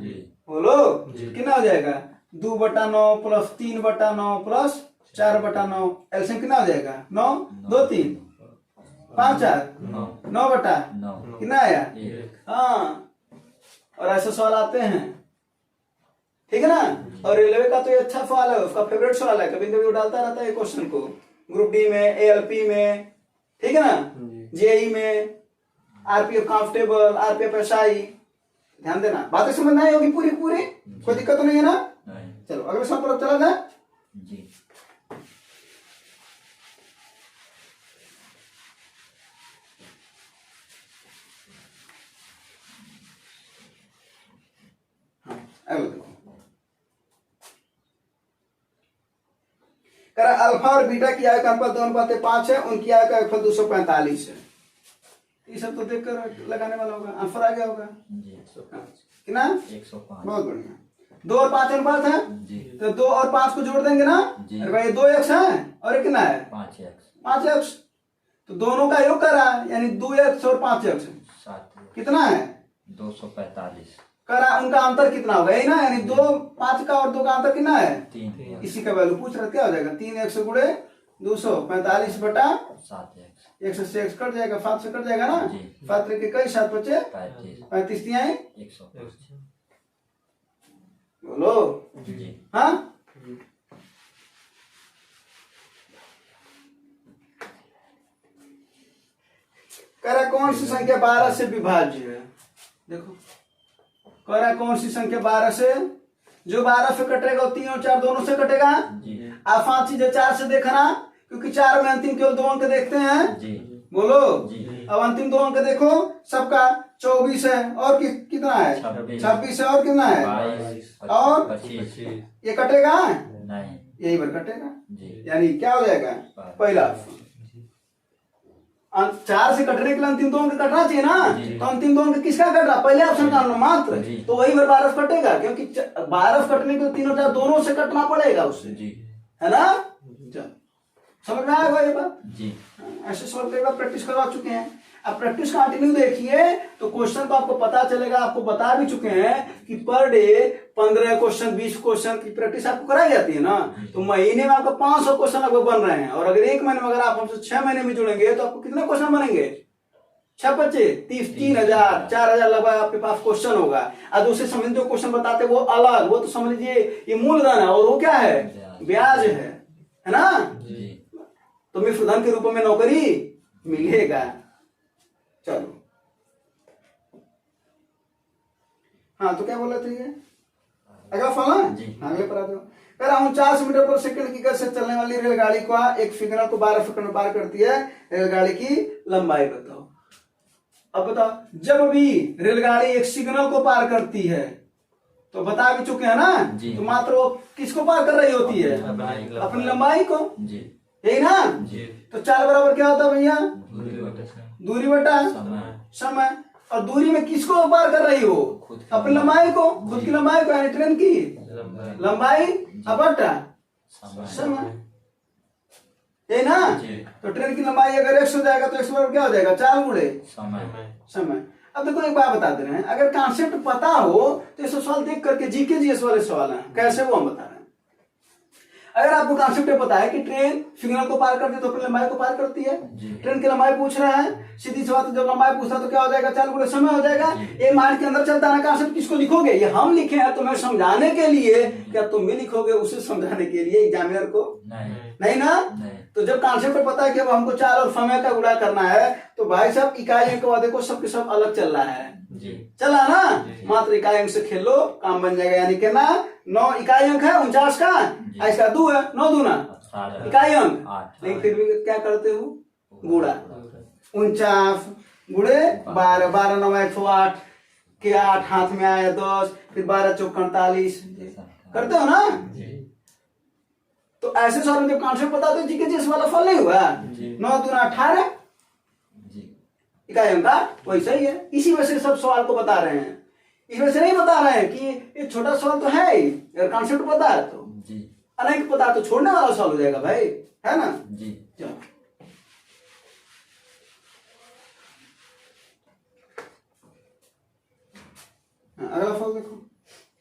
बोलो कितना हो जाएगा? 2 बटा 9 प्लस 3 बटा 9 प्लस 4 बटा 9, एलसीएम कितना हो जाएगा? 9 2 3, 5 4 9 9 बटा 9 कितना आया? 1 हाँ, और ऐसे सवाल आते हैं, ठीक है ना। और रेलवे का तो ये अच्छा सवाल है, उसका फेवरेट सवाल है, कभी कभी वो डालता रहता है क्वेश्चन को, ग्रुप डी में, एएलपी में, ठीक है ना, जेई में, आरपीएफ कांस्टेबल, आरपीएफ एसआई। ध्यान देना, बातें समझ में आई होगी पूरी पूरी, कोई दिक्कत तो नहीं है ना। नहीं चलो अगले सवाल पर चला जाए। जी। अगला देखो, कह रहा अल्फा और बीटा की आयु का अनुपात 2:5 है, उनकी आयु का अनुपात 245 है। ये सब तो देखकर लगाने वाला होगा, आंसर आ गया होगा जी। कितना? 105 बहुत बढ़िया। 2 और 5 अनुपात है, जी। तो 2 और 5 को जोड़ देंगे ना। जी। अरे भाई 2x है और ये कितना है? 5x 5x, तो दोनों का योग करा, यानी 2x और 5x 7 कितना है? 245 करा, उनका अंतर कितना होगा, यही ना, यानी 2 5 का और 2 का अंतर कितना है? 3 इसी का वैल्यू पूछ रहा, क्या हो जाएगा? 3x गुणे 245 बटा 7x 1 से x कट जाएगा, 5 से कट जाएगा ना। जी। 5 के कई 7 बचे 35 35 दिया है। 105 बोलो जी। हाँ। कह रहा कौन सी संख्या 12 से विभाज्य है? देखो, कह रहा कौन सी संख्या 12 से, जो 12 से कटेगा वो 3 और 4 दोनों से कटेगा। जी। आप 5 चीजें 4 से देखना, क्योंकि 4 में अंतिम केवल 2 अंक देखते हैं। जी। बोलो जी। अब अंतिम 2 अंक देखो, सबका 24 है और कितना है? 26 है और कितना है? 22 और 25 ये कटेगा नहीं यही बार कटेगा, जी। यानी क्या हो जाएगा? पहला ऑप्शन। 4 से कटने के लिए अंतिम 2 अंक कटना चाहिए ना, जी। तो अंतिम 2 अंक किसका कट रहा? पहले ऑप्शन का मात्र, जी। तो वही बार 12 कटेगा, क्योंकि 12 कटने के लिए 3 और 4 दोनों से कटना पड़ेगा उससे, जी। है ना। चलो समझ में आएगा ये बात। जी। ऐसे सवाल कई बार प्रैक्टिस करवा चुके हैं, अब प्रैक्टिस कंटिन्यू देखिए तो क्वेश्चन को आपको पता चलेगा। आपको बता भी चुके हैं कि पर डे 15 क्वेश्चन 20 क्वेश्चन की प्रैक्टिस आपको कराई जाती है ना, तो महीने में आपका 500 क्वेश्चन आपको बन रहे हैं। और अगर एक महीने में अगर आप हमसे 6 महीने में जुड़ेंगे तो आपको कितने क्वेश्चन बनेंगे? 6 बच्चे 30 4000 लगभग आपके पास क्वेश्चन होगा। और दूसरे समझ जो क्वेश्चन बताते वो अलग, वो तो समझ लीजिए ये मूलधन है और वो क्या है? ब्याज है ना। जी। तो मिश्रधन के रूप में नौकरी मिलेगा। चलो हाँ, तो क्या बोला था ये? अगला सवाल है जी। अगले पर आ जाओ। कह रहा हूं 400 मीटर पर सेकंड की गति से चलने वाली रेलगाड़ी का एक सिग्नल को 12 सेकंड में पार करती है, रेलगाड़ी की लंबाई बताओ। अब बताओ, जब भी रेलगाड़ी एक सिग्नल को पार करती है तो बता भी चुके हैं ना जी। तो मात्र वो किसको पार कर रही होती है? अपनी लंबाई को, जी। यही ना। जी। तो 4 बराबर क्या होता है भैया? दूरी बटा समय। समय। और दूरी में किसको पार कर रही हो? अपनी लंबाई को, खुद की लंबाई को, यानी ट्रेन की लंबाई बटा समय, यही ना। जी। तो ट्रेन की लंबाई अगर x हो जाएगा तो x बराबर क्या हो जाएगा? 4 गुणे समय। अब देखो एक बात बता दे रहे हैं, अगर कॉन्सेप्ट पता हो तो ये सवाल देख करके जीके जीएस वाले सवाल हैं, कैसे वो हम बता रहे हैं। अगर आपको कॉन्सेप्ट पता है कि ट्रेन सिग्नल को पार करती है तो अपनी लंबाई को पार करती है, ट्रेन की लंबाई पूछ रहा है, सीधी सी बात, जब लंबाई पूछता तो क्या हो जाएगा? 4 गुणे समय हो जाएगा। ये माइंड के अंदर चलता है ना। कॉन्सेप्ट किसको लिखोगे? ये हम लिखे हैं तुम्हें समझाने के लिए, क्या तुम भी लिखोगे उसे समझाने के लिए एग्जामिनर को? नहीं ना। तो जब कॉन्सेप्ट पता है कि अब हमको 4 और समय का गुणा करना है तो भाई साहब इकाइयों के वादे को सबके सब अलग चल रहा है, चला ना। मात्र इकाई अंक से खेल लो, काम बन जाएगा। यानी कि ना 9 इकाई अंक है 49 का, इसका 2 है, 9 दूना इकाई अंक, लेकिन फिर भी क्या करते हो? गुणा। 49 गुणे 12, 12 9 108 के 8 हाथ में आया 10, फिर 12 चौक 48 करते हो ना। तो ऐसे सवाल जब कॉन्सेप्ट बता दो जी के जिस वाला फल नहीं हुआ, 9 दूना 18 इकाई अंक का, वैसा ही है। इसी वजह से सब सवाल को बता रहे हैं, इस वजह से नहीं बता रहे हैं कि ये छोटा सवाल तो है ही, अगर कॉन्सेप्ट पता है तो। अनेक पता तो छोड़ने वाला सवाल हो जाएगा भाई, है ना जी। चलो अगला सवाल देखो,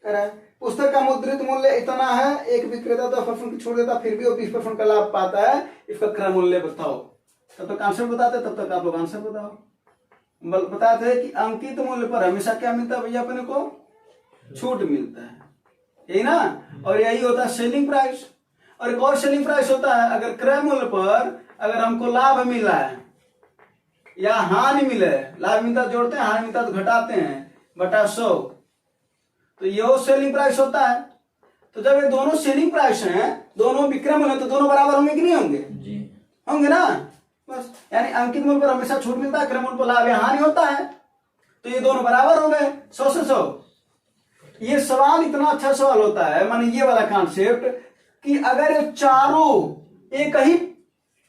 कह रहा है पुस्तक का मुद्रित मूल्य इतना है, एक विक्रेता 10% की छोड़ देता फिर भी वो 20% का लाभ पाता है, इसका क्रय मूल्य बताओ। तब तक आंसर बताते, तब तक आप लोग आंसर बताओ। बताते हैं कि अंकित मूल्य पर हमेशा क्या मिलता है भैया अपने को? छूट मिलता है, यही ना। और यही होता है सेलिंग प्राइस। और एक और सेलिंग प्राइस होता है, अगर क्रय मूल्य पर अगर हमको लाभ मिला है या हानि मिले, लाभ मिलता जोड़ते हैं, हानि मिलता तो घटाते हैं, बटा 100, तो ये सेलिंग प्राइस होता है। तो जब ये दोनों सेलिंग प्राइस हैं, दोनों विक्रय मूल्य, तो दोनों बराबर होंगे कि नहीं होंगे? जी होंगे ना। बस यानी अंकित मूल्य पर हमेशा छूट मिलता है, क्रय मूल्य पर लाभ या हानि होता है, तो ये दोनों बराबर हो गए 100 से 100। ये सवाल इतना अच्छा सवाल होता है, माने ये वाला कॉन्सेप्ट, कि अगर ये चारों एक ही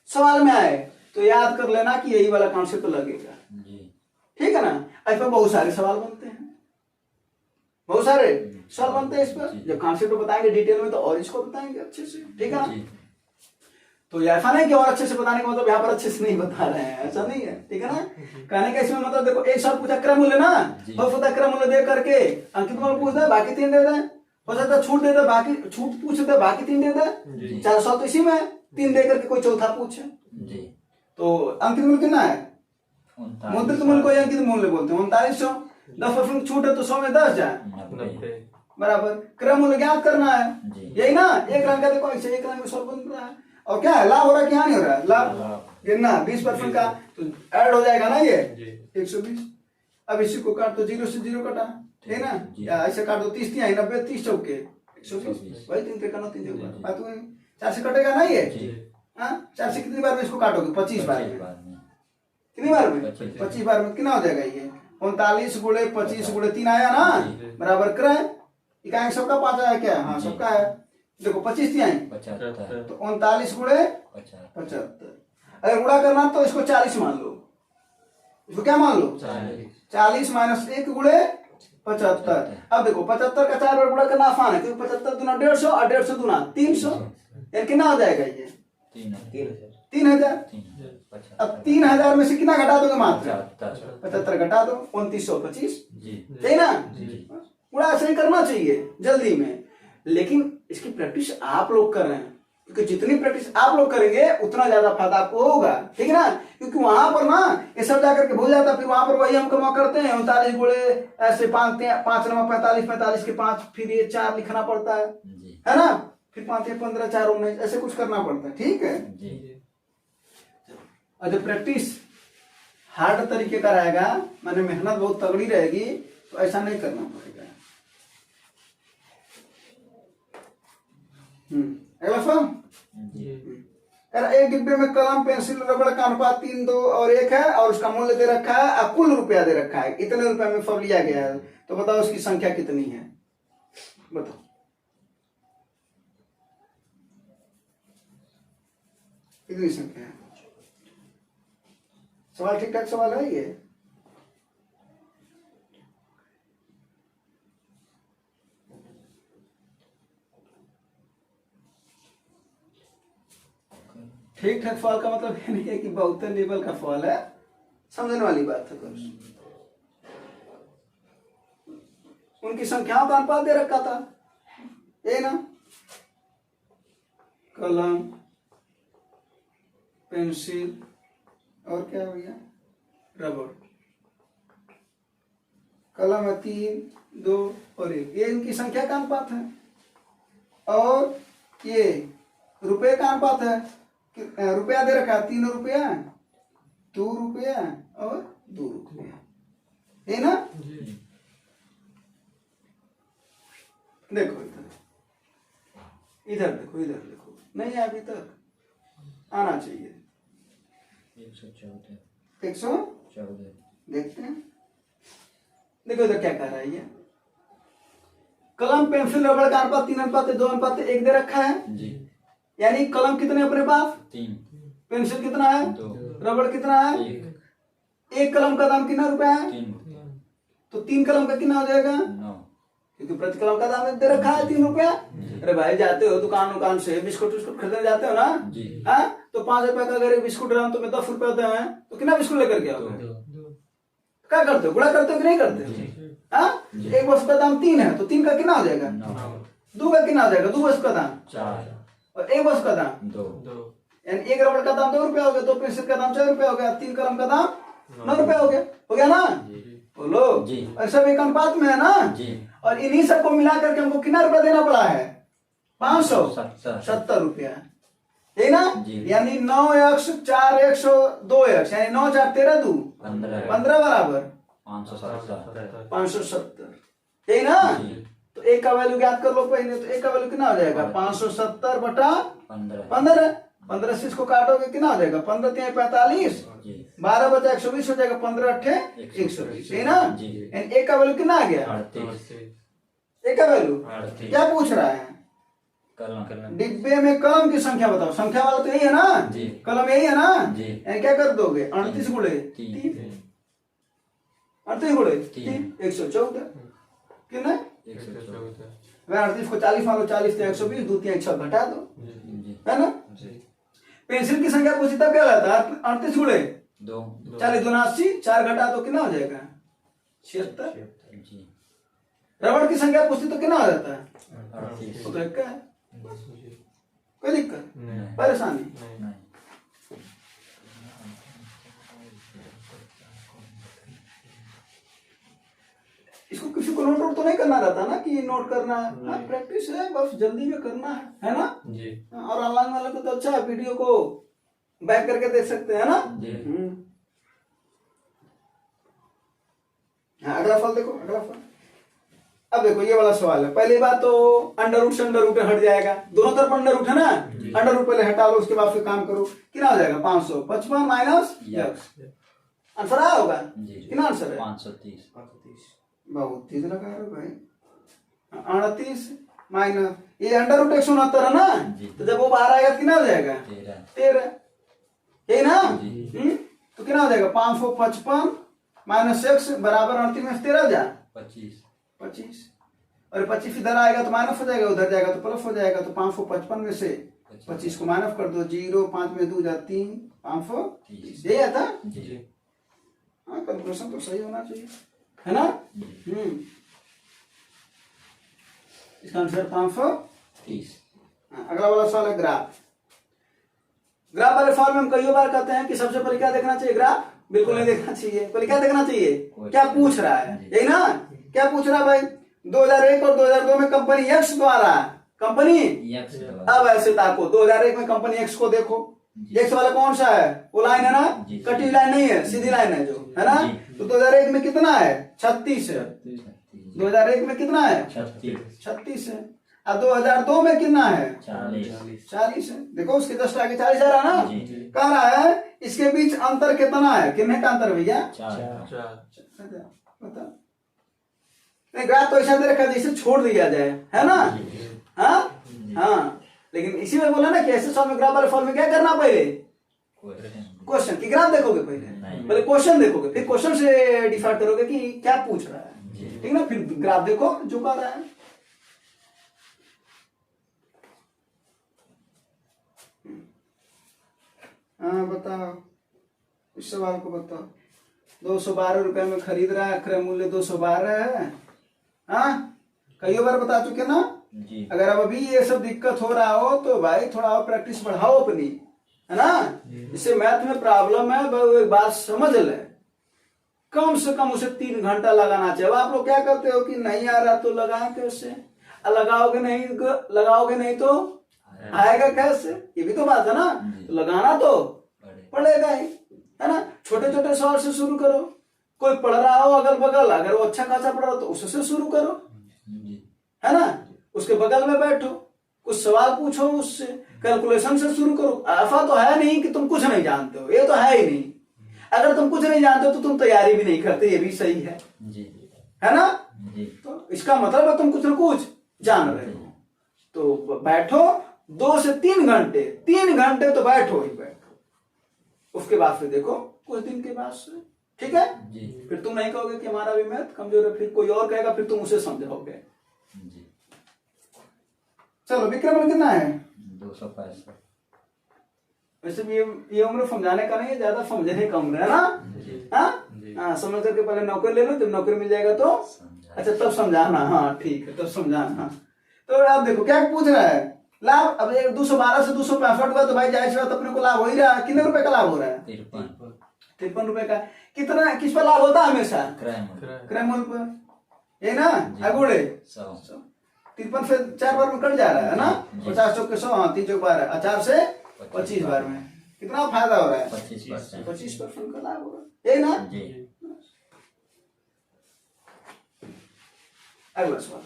सवाल में आए तो याद कर लेना कि यही वाला कॉन्सेप्ट लगेगा। जी ठीक है ना। ऐसे बहुत सारे सवाल बनते हैं, बहुत सारे सवाल बनते हैं इस पर। जब कॉन्सेप्ट बताएंगे डिटेल में तो और इसको बताएंगे अच्छे से, ठीक है ना। जी तो ऐसा नहीं कि और अच्छे से बताने का मतलब यहाँ पर अच्छे से नहीं बता रहे हैं, ऐसा नहीं है, ठीक है ना। कहने का इसमें मतलब देखो, एक सवाल पूछा क्रय मूल्य ना, हो सकता है क्रय मूल्य दे करके अंकित मूल्य पूछ दे, बाकी 3 दे दे, हो सकता है छूट दे दे, बाकी छूट पूछ दे, बाकी 3 दे दे, 4 सवाल तो इसी में 3 दे करके कोई चौथा पूछे। जी तो अंकित मूल्य कितना है? मुद्रित मूल्य को अंकित मूल्य बोलते हैं। 3900, 10% छूट है तो 100 में 10 जाए, 90 बराबर। क्रय मूल्य ज्ञात करना है, जी। यही ना। एक रंग का देखो ऐसे एक रंग में सॉल्व बन रहा है। और क्या है, लाभ हो रहा है कि हानि हो रहा है? लाभ गिनना 20% का, तो ऐड हो जाएगा ना ये 120। अब इसी को काट दो, 0 से 0 कटा, ठीक है ना। या ऐसे काट दो, 30 3 90, 30 चौके 120, वही 3 3 9 3 बात हुई। 4 से कटेगा ना ये, हाँ। 4 से कितनी बार में इसको काटोगे? 25 बार में। कितनी बार में? 25 बार में। कितना हो जाएगा ये? 39 गुणे 25 गुणे 3 आया ना, बराबर क्रय। इकाई सबका 5 आया क्या? हाँ सबका है। देखो 25 थी आई, 75 तो 39 गुणे 75। अगर गुणा करना तो इसको 40 मान लो, इसको क्या मान लो? 40 माइनस 1 गुणे 75। अब देखो 75 का 4 बार गुणा करना आसान है, क्योंकि 75 दूना 150 और 150 दूना 300, यानी कितना हो जाएगा ये? 3000। अब 3000 में से कितना घटा दोगे? मात्र 75 घटा दो, 2925, सही ना। पूरा ऐसे ही करना चाहिए जल्दी में। लेकिन इसकी प्रैक्टिस आप लोग कर रहे हैं, क्योंकि जितनी प्रैक्टिस आप लोग करेंगे उतना ज्यादा फायदा आपको होगा, ठीक है ना। क्योंकि वहां पर ना ये सब जाकर के भूल जाता है, फिर वहां पर वही हम कमा करते हैं 39 गुणे ऐसे 5 9 45, 45 के 5, फिर ये 4 लिखना पड़ता है ना। फिर 5 15 4 19 ऐसे कुछ करना पड़ता है, ठीक है। और जब प्रैक्टिस हार्ड तरीके का रहेगा, माने मेहनत बहुत तगड़ी रहेगी, तो ऐसा नहीं करना पड़ेगा। अगला सवाल, एक डिब्बे में कलम पेंसिल रबड़ का अनुपात 3 2 और 1 है, और उसका मूल्य दे रखा है और कुल रुपया दे रखा है, इतने रुपया में फल लिया गया है, तो बताओ उसकी संख्या कितनी है? बताओ। कितनी संख्या है? सवाल ठीक ठाक सवाल है ये? ठीक ठाक सवाल का मतलब ये नहीं है कि बहुत लेवल का सवाल है, समझने वाली बात है। उनकी संख्याओं का अनुपात दे रखा था, ये ना। कलम, पेंसिल और क्या हो गया? रबड़। कलम है 3 2 और 1, ये इनकी संख्या का अनुपात है। और ये रुपए का अनुपात है, रुपया दे रखा है 3 रुपया 2 रुपया और 2 रुपया, है ना। देखो इधर देखो, इधर देखो, नहीं है अभी तक, आना चाहिए। 114 देखते हैं। देखो इधर क्या कह रहा है ये, कलम पेंसिल रबड़ का अनुपात 3:2:1 दे रखा है जी। यानी कलम कितने अपने पास? 3। पेंसिल कितना है? 2। रबड़ कितना है? 1। एक कलम का दाम कितना रुपया है? 3 रुपया। तो 3 कलम का कितना हो जाएगा? 9, क्योंकि प्रति कलम का दाम दे रखा है 3 रुपया। अरे भाई जाते हो दुकान से बिस्कुट खरीदने जाते हो ना जी, हाँ, तो 5 रुपए का अगर बिस्कुट रहा तो 10 रुपए होते हैं, तो कितना बिस्कुट लेकर के आओगे? क्या करते हो, गुणा करते हो कि नहीं करते हो? हाँ, एक वस्तु का दाम 3 है, तो 3 का कितना हो जाएगा? 2 का कितना हो जाएगा? 2 वस्तु का दाम 4 और 1 वस्तु का दाम 2। यानी एक रबड़ का दाम 2 रुपया हो गया, 2 पेंसिल का दाम 4 रुपया हो गया, 3 कलम का दाम 9 रुपया हो गया ना? बोलो जी। और सब एक अनुपात में है ना जी। और इन्हीं सबको मिला करके हमको कितना रुपया देना पड़ा है? 570 रुपया, है ना? जी। यानी 9x 4x 2x यानी 9 4 13 2 15 बराबर 570, है ना? जी। तो एक का वैल्यू ज्ञात कर लो पहले, तो एक का वैल्यू कितना हो जाएगा? 570 बटा 15, 15 से इसको काटोगे कितना हो जाएगा? 15 3 45, 12 बचा 120 हो जाएगा, 15 8 120, है ना? जी। यानी एक का वैल्यू कितना आ गया? 38 एक का वैल्यू क्या पूछ रहा है? कलम डिब्बे में कलम की संख्या बताओ। संख्या वाला तो यही है ना? जी। कलम यही है ना? जी। यानी क्या कर दोगे? 38 गुणे 3, 38 गुणे 3 114 कितना? 38 को 40 मान लो, 40 से 120, 2 3 6 घटा दो, है ना? पेंसिल की संख्या पूछी तब क्या रहता है? 38 गुणे 2 40 2 80, 4 घटा दो कितना हो जाएगा? 76। जी। रबड़ की संख्या पूछती तो कितना हो जाता है? 38 वो तो एक का है, कोई दिक्कत परेशानी? नहीं। इसको किसी को नोट आउट तो नहीं करना रहता ना कि नोट करना है? हाँ, प्रैक्टिस है, बस जल्दी में करना है ना? जी। और ऑनलाइन वाले को तो अच्छा है, वीडियो को बैक करके देख सकते हैं ना? जी। हाँ, अगला फल देखो, अगला फल। अब देखो ये वाला सवाल है, पहली बात तो अंडर रूट से अंडर रूट हट जाएगा, दोनों तरफ अंडर रूट है ना? अंडर रूट पहले हटा लो, उसके बाद फिर काम करो, कितना हो जाएगा? 555 माइनस x। आंसर आया होगा? कितना आंसर है? 530 बहुत तेज लगा रहे हो भाई। 38 माइनस ये अंडर रूट 169 है ना? तो जब वो बाहर आएगा तो कितना हो जाएगा? 13, यही ना? तो कितना हो जाएगा? 555 माइनस x बराबर 38 में 13 जा 25, और 25 इधर आएगा तो माइनस हो जाएगा, उधर जाएगा तो प्लस हो जाएगा, तो 555 में से 25 को माइनस कर दो, 0 5 में 2 जा 3, 530, यही आता? हाँ, कैलकुलेशन तो सही होना चाहिए, है ना? इसका आंसर 530। अगला वाला सवाल है ग्राफ। ग्राफ वाले फॉर्म में हम कई बार कहते हैं कि सबसे पहले क्या देखना चाहिए? ग्राफ बिल्कुल नहीं देखना चाहिए, पहले क्या देखना चाहिए? क्या पूछ रहा है, यही ना? क्या पूछ रहा है भाई? 2001 और 2002 में कंपनी एक्स द्वारा अब ऐसे ताको 2001 में कंपनी एक्स को देखो, एक्स वाला कौन सा है? वो लाइन है ना? कटी लाइन नहीं है, सीधी लाइन है जो, है ना? तो 2001 में कितना है? 36 है। 2001 में कितना है? 36 है। अब 2002 में कितना है? 40 है। देखो उसके जस्ट आगे 40 आ रहा है ना? कह रहा है इसके बीच अंतर कितना है? कितने का अंतर भैया? 4। बता, ग्राफ तो ऐसा दे रखा जैसे छोड़ दिया जाए, है ना? हाँ हाँ, लेकिन इसी में बोला ना कि ऐसे सॉल्व में ग्राफ वाले फॉर्म में क्या करना? पहले क्वेश्चन की ग्राफ देखोगे, पहले क्वेश्चन देखोगे, फिर क्वेश्चन से डिसाइड करोगे कि क्या पूछ रहा है, ठीक ना? फिर ग्राफ देखो जो कह रहा है। हाँ बताओ, इस सवाल को बताओ। 212 रुपए में खरीद रहा है, क्रय मूल्य 212 है। हाँ, कई बार बता चुके ना? अगर अब अभी ये सब दिक्कत हो रहा हो तो भाई थोड़ा और प्रैक्टिस बढ़ाओ अपनी, है ना? इससे मैथ में प्रॉब्लम है, वो एक बात समझ ले, कम से कम उसे 3 घंटा लगाना चाहिए। अब आप लोग क्या करते हो कि नहीं आ रहा तो लगा कैसे? लगाओगे नहीं तो आएगा कैसे? ये भी तो बात है ना? तो लगाना तो पड़ेगा ही, है ना? छोटे छोटे सवाल से शुरू करो, कोई पढ़ रहा हो अगल बगल, अगर वो अच्छा खासा पढ़ रहा हो तो उससे शुरू करो, है ना? उसके बगल में बैठो, कुछ सवाल पूछो उससे, कैलकुलेशन से शुरू करो। ऐसा तो है नहीं कि तुम कुछ नहीं जानते हो, ये तो है ही नहीं। अगर तुम कुछ नहीं जानते हो तो तुम तैयारी भी नहीं करते, ये भी सही है, है ना? तो इसका मतलब है तुम कुछ न कुछ जान रहे हो। तो बैठो 2 से 3 घंटे, 3 घंटे तो बैठो ही बैठो, उसके बाद फिर देखो कुछ दिन के बाद से, ठीक है? फिर तुम नहीं कहोगे कि हमारा भी मैथ कमजोर है, फिर कोई और कहेगा, फिर तुम उसे समझाओगे। चलो विक्रम कितना है? 265। वैसे भी ये उम्र समझाने का नहीं है, ज्यादा समझने का उम्र है ना? हाँ, समझ करके पहले नौकरी ले लो, जब नौकरी मिल जाएगा तो अच्छा तब समझाना। हाँ ठीक है, तब समझाना। तो आप देखो क्या पूछ रहा है लाभ अब 212 से 265 हुआ तो भाई जाहिर सी बात अपने को लाभ हो ही रहा है। कितने रुपए का लाभ हो रहा है? 53 रुपए का। कितना किस पर लाभ होता है हमेशा? क्रय मूल्य पर, ये ना अगुड़े 53 से 4 बार में कट जा रहा है ना। 50 चौक के 100, हाँ 3 चौक 12, 4 से 25 बार में कितना फायदा हो रहा है? 25% का लाभ हो रहा है, ये ना जी। अगला सवाल,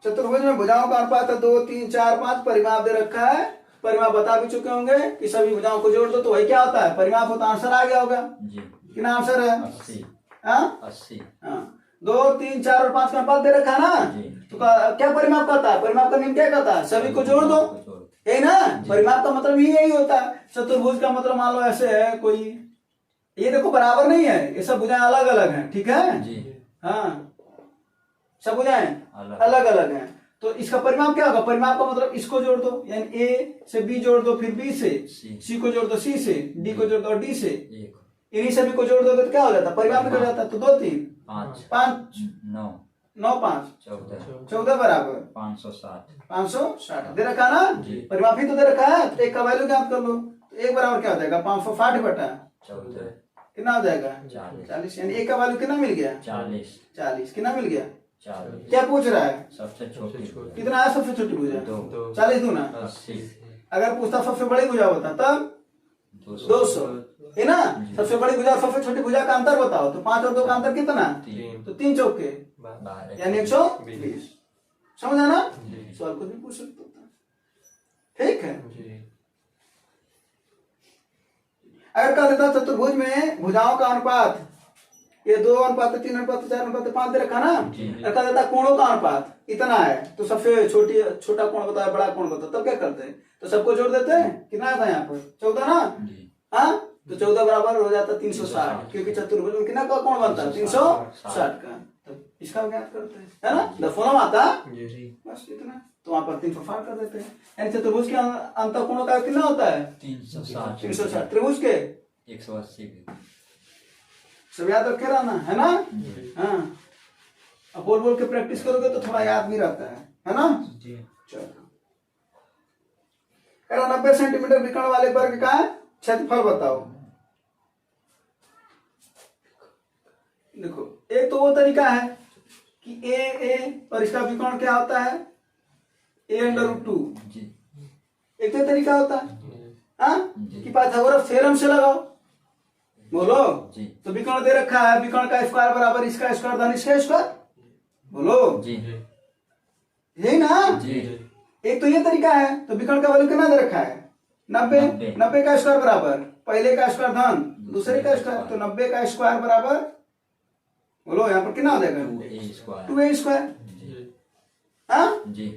चतुर्भुज में भुजाओं का अनुपात 2, 3, 4, 5 परिमाप दे रखा है। परिमाप बता भी चुके होंगे कि सभी भुजाओं को जोड़ दो तो वही क्या होता है? परिमाप होता है। आंसर आ गया होगा जी। कितना आंसर है? 80। हाँ 2, 3, 4 और 5 का अनुपात दे रखा है ना जी। तो क्या परिमाप करता है? परिमाप का नियम क्या कहता है? सभी को जोड़ दो, है ना। परिमाप का मतलब ही यही होता है। चतुर्भुज का मतलब मान लो ऐसे है कोई, ये देखो बराबर नहीं है, ये सब भुजाएं अलग अलग हैं, ठीक है जी। हाँ सब भुजाएं अलग अलग हैं, तो इसका परिमाप क्या होगा? परिमाप का मतलब इसको जोड़ दो, यानी ए से बी जोड़ दो, फिर बी से सी को जोड़ दो, सी से डी को जोड़ दो और डी से, इन्हीं सभी को जोड़ दोगे तो क्या हो जाता है? परिमाप निकल जाता है। तो 2, 3, 5, 9, 5, 14 बराबर 560 दे रखा ना। परिमाप ही तो दे रखा है, तो एक का वैल्यू ज्ञात कर लो। तो एक बराबर क्या हो जाएगा? 560 बटा 14 कितना हो जाएगा? 40। यानी एक का वैल्यू कितना मिल गया? 40 कितना मिल गया? 40। क्या पूछ रहा है? सबसे छोटी कितना है? सबसे छोटी भुजा 40 दूना 80। अगर पूछता सबसे बड़ी भुजा होता तब 200, है ना। सबसे बड़ी भुजा सबसे छोटी भुजा का अंतर बताओ, तो 5 और 2 का अंतर कितना? 3। तो 3 चौके यानी 120। समझा ना? सवाल कुछ भी पूछ सकते हो, ठीक है। अगर कह देता चतुर्भुज में भुजाओं का अनुपात ये 2 अनुपात 3 अनुपात 4 अनुपात 5 दे रखा ना। अगर कह देता कोणों का अनुपात इतना है तो सबसे छोटा कोण बताओ, बड़ा कोण बताओ, तब क्या करते हैं? तो सबको जोड़ देते हैं। कितना आता है यहाँ पर? 14 ना। हाँ तो 14 बराबर हो जाता है 360, क्योंकि चतुर्भुज में कितना का कोण बनता है? 360 का। तो इसका ज्ञात करते हैं, है ना। दफोनम आता बस इतना, तो वहां पर 360 कर देते हैं। यानी चतुर्भुज के अंत कोणों का कितना होता है? 360। त्रिभुज के 180। सब याद रखे रहना, है ना। हाँ अब बोल बोल के प्रैक्टिस करोगे तो थोड़ा याद भी रहता है ना। चलो 90 सेंटीमीटर विकर्ण वाले वर्ग का क्षेत्रफल बताओ। देखो एक तो वो तरीका है कि ए और इसका विकर्ण क्या होता है? a√2। एक तो तरीका होता है कि पाइथागोरस थ्योरम से लगाओ। बोलो तो विकर्ण दे रखा है, विकर्ण का स्क्वायर बराबर इसका स्क्वायर धन इसका स्क्वायर। बोलो यही ना। एक तो ये तरीका है, तो विकर्ण का वैल्यू कितना दे रखा है? 90 का स्क्वायर बराबर पहले का स्क्वायर धन दूसरे का स्क्वायर, तो 90 का स्क्वायर बराबर बोलो यहाँ पर कितना हो जाएगा? 2a square. हाँ जी।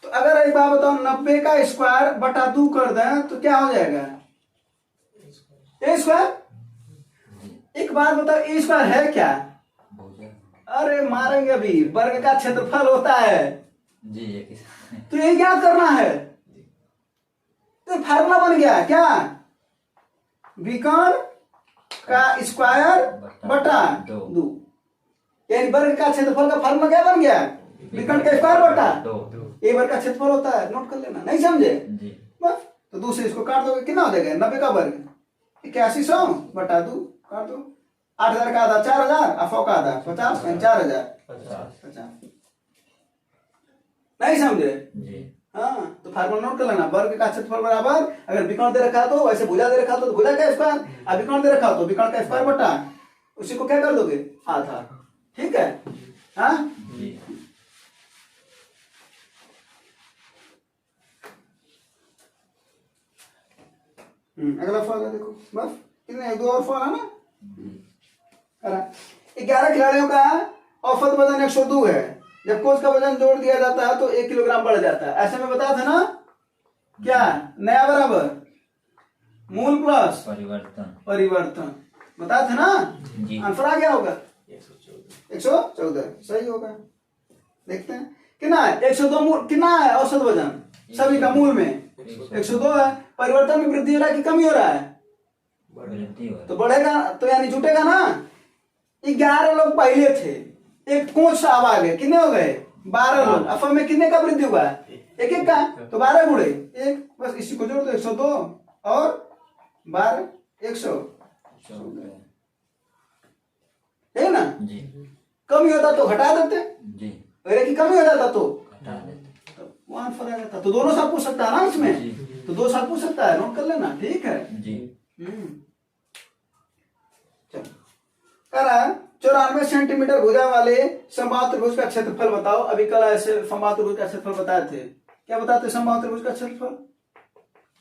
तो अगर एक बात बताओ 90 का स्क्वायर बटा 2 कर दें तो क्या हो जाएगा? a square. एक बात बताओ a स्क्वायर है क्या? अरे मारेंगे अभी, वर्ग का क्षेत्रफल होता है जी। तो यही याद करना है, तो फार्मूला बन गया क्या? विकर्ण का स्क्वायर बटा 2, यानी वर्ग का क्षेत्रफल का फार्मूला क्या बन गया? विकर्ण का स्क्वायर बटा 2। ये वर्ग का क्षेत्रफल होता है, नोट कर लेना, नहीं समझे बस। तो दूसरे इसको काट दोगे कितना हो जाएगा? 90 का वर्ग 8100 बटा 2 काट दो। 8000 का आधा 4000, 100 का आधा 50, 4050। नहीं समझे? हाँ तो फार्मूला नोट कर लेना। वर्ग का क्षेत्रफल बराबर, अगर विकर्ण दे रखा तो वैसे भुजा दे रखा तो भुजा का स्क्वायर, अब विकर्ण दे रखा तो विकर्ण का स्क्वायर बटा उसी को क्या कर दोगे? आधा। ठीक है। हाँ अगला फॉल है, देखो बस कितने 1-2 और फॉल है ना। 11 खिलाड़ियों का औसत वजन 102 है। जब कोच का वजन जोड़ दिया जाता है तो 1 किलोग्राम बढ़ जाता है। ऐसे में बताया था ना क्या? नया बराबर मूल प्लस परिवर्तन बताया था ना। आंसर आ गया होगा 114 सही होगा। देखते हैं कितना है? 102 मूल कितना है? औसत वजन सभी का मूल में 102 है। परिवर्तन में वृद्धि हो रहा है कि कमी हो रहा है? तो बढ़ेगा, तो यानी जुटेगा ना। 11 लोग पहले थे एक कोच साहब आ गए, कितने हो गए 12 लोग। अब में कितने का वृद्धि हुआ एक एक का, तो 12 गुणे एक, बस इसी को जोड़ दो 102 और 12 100 है ना। जी कमी होता तो घटा देते, जी अरे की कमी हो जाता तो हटा देते। तो 1 4 आ जाता। तो दोनों साल पूछ सकता है ना इसमें, जी तो 2 साल पूछ सकता है, नोट कर लेना, ठीक है। जी चलो करा 94 सेंटीमीटर भुजा वाले समबाहु त्रिभुज का क्षेत्रफल बताओ। अभी कल ऐसे समबाहु त्रिभुज का क्षेत्रफल बताए थे, क्या बताते समबाहु त्रिभुज का क्षेत्रफल?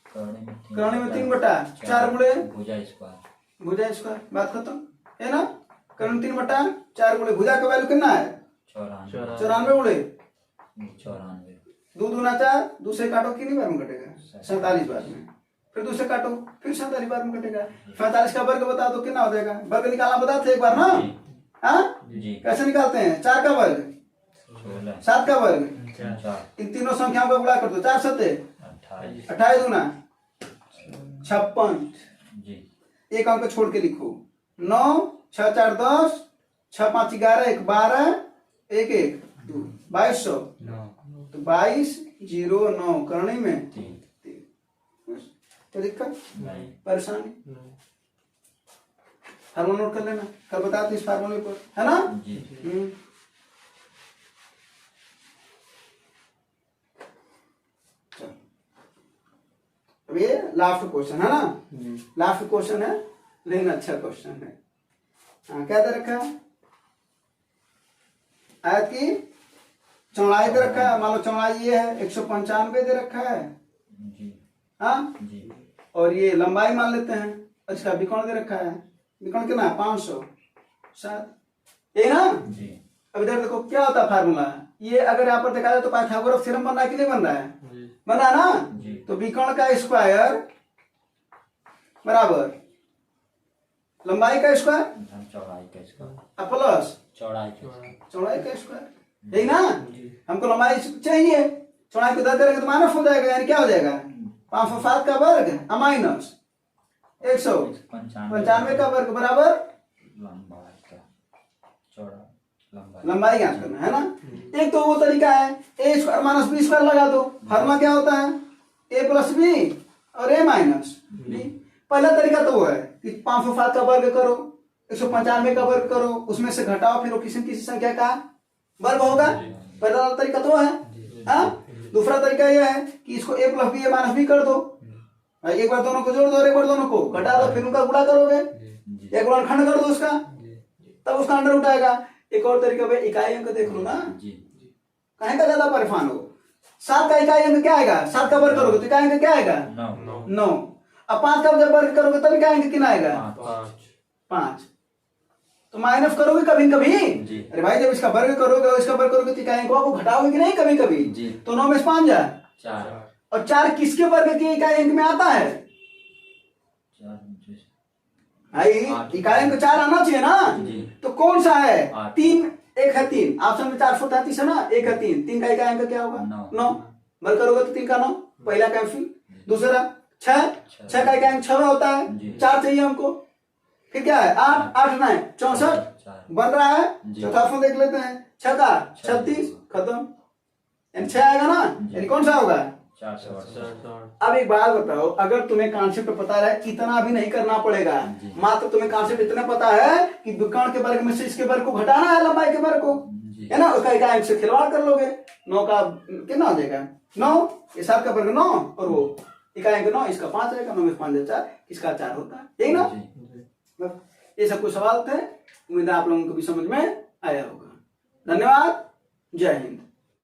करने में 3/4 गुणे भुजा स्क्वायर, भुजा स्क्वायर, बात खत्म है ना। कर्ण 3/4 गुणे भुजा का वैल्यू कितना है 94 94 गुणे 94 2 दूना 4, दूसरे काटो कितनी बार में कटेगा 47 बार में, फिर दूसरे काटो फिर 47 बार में कटेगा। 45 का वर्ग बता दो कितना हो जाएगा, वर्ग निकालना बता थे एक बार ना। हाँ जी कैसे निकालते हैं, 4 का वर्ग 16 7 का वर्ग, 4 इन तीनों संख्याओं को गुणा कर दो, 4 7 28 28 दूना 56, जी एक अंक छोड़ के लिखो 9 6 4 10 6 5 11 1 12 1 1 2 2200, तो 2209 करने में 3 तो दिक्कत नहीं परेशानी। फार्मूला नोट कर लेना, कल बताते इस फार्मूले पर, है ना। जी चलो अब ये लास्ट क्वेश्चन है ना, लास्ट क्वेश्चन है लेकिन अच्छा क्वेश्चन है। हाँ क्या दे रखा है, आयत की चौड़ाई दे रखा है, मान लो चौड़ाई ये है 195 दे रखा है, जी हाँ, जी और ये लंबाई मान लेते हैं, इसका विकोण दे रखा है, विकोण कितना 507 ये ना। जी अब इधर देखो क्या होता है फार्मूला, ये अगर यहाँ पर देखा जाए तो पाइथागोरस थ्योरम बन रहा है कि नहीं बन रहा है, बन रहा है ना। जी तो विकोण का स्क्वायर बराबर लंबाई का स्क्वायर चौड़ाई का स्क्वायर प्लस चौड़ाई का चौड़ाई का स्क्वायर, यही ना। हमको लंबाई चाहिए, चौड़ाई को दर करेंगे तो माइनस हो जाएगा, यानी क्या हो जाएगा 507 का वर्ग माइनस 195 का वर्ग बराबर लंबाई का चौड़ा लंबाई ज्ञात करना है ना। एक तो वो तरीका है ए स्क्वायर माइनस बी स्क्वायर लगा दो, फार्मूला क्या होता है ए प्लस बी और ए माइनस बी। पहला तरीका तो वो है कि 507 का वर्ग करो 195 का वर्ग करो, उसमें से घटाओ, फिर वो किसी न किसी संख्या का वर्ग होगा। पहला तरीका तो है। हाँ दूसरा तरीका यह है कि इसको ए प्लस बी ए माइनस बी कर दो, एक बार दोनों को जोड़ दो और एक बार दोनों को घटा दो, फिर उनका गुणा करोगे, एक बार खंड कर दो उसका, तब उसका अंडर उठाएगा। एक और तरीका भाई इकाई अंक देख लो ना, कहीं का ज्यादा परेशान हो। 7 का इकाई अंक क्या आएगा, 7 का वर्ग करोगे तो इकाई अंक क्या आएगा 9। अब 5 का जब वर्ग करोगे तब इकाई अंक कितना आएगा 5। तो माइनस करोगे कभी कभी, अरे भाई जब इसका वर्ग करोगे और इसका वर्ग करोगे तो इकाई अंक को घटाओगे कि नहीं कभी कभी, तो 9 में 5 जा 4, और 4 किसके वर्ग के इकाई अंक में आता है भाई, इकाई अंक 4 आना चाहिए ना। तो कौन सा है 3, एक है 3, ऑप्शन में 433 है ना, एक है 3, 3 का इकाई अंक क्या होगा 9, वर्ग करोगे तो 3 का 9, पहला कैंसिल। दूसरा 6 का इकाई अंक 6 में होता है, 4 चाहिए हमको, फिर क्या है 8, 8 9 64 बन रहा है। चौथा ऑप्शन देख लेते हैं, 6 का 36 खत्म, यानी 6 आएगा ना, यानी कौन सा होगा 468। अब एक बात बताओ, अगर तुम्हें कॉन्सेप्ट पता है इतना भी नहीं करना पड़ेगा, मात्र तुम्हें कॉन्सेप्ट इतना पता है कि विकर्ण के वर्ग में से इसके वर्ग को घटाना है लंबाई के वर्ग को, है ना, उसका इकाई अंक से खिलवाड़ कर लोगे। 9 का कितना हो जाएगा 9, ये 7 का वर्ग 9 और वो इकाई अंक 9, इसका 5 आएगा, 9 में 5 4, इसका 4 होता है, यही ना। ये सब कुछ सवाल थे, उम्मीद है आप लोगों को भी समझ में आया होगा। धन्यवाद, जय हिंद।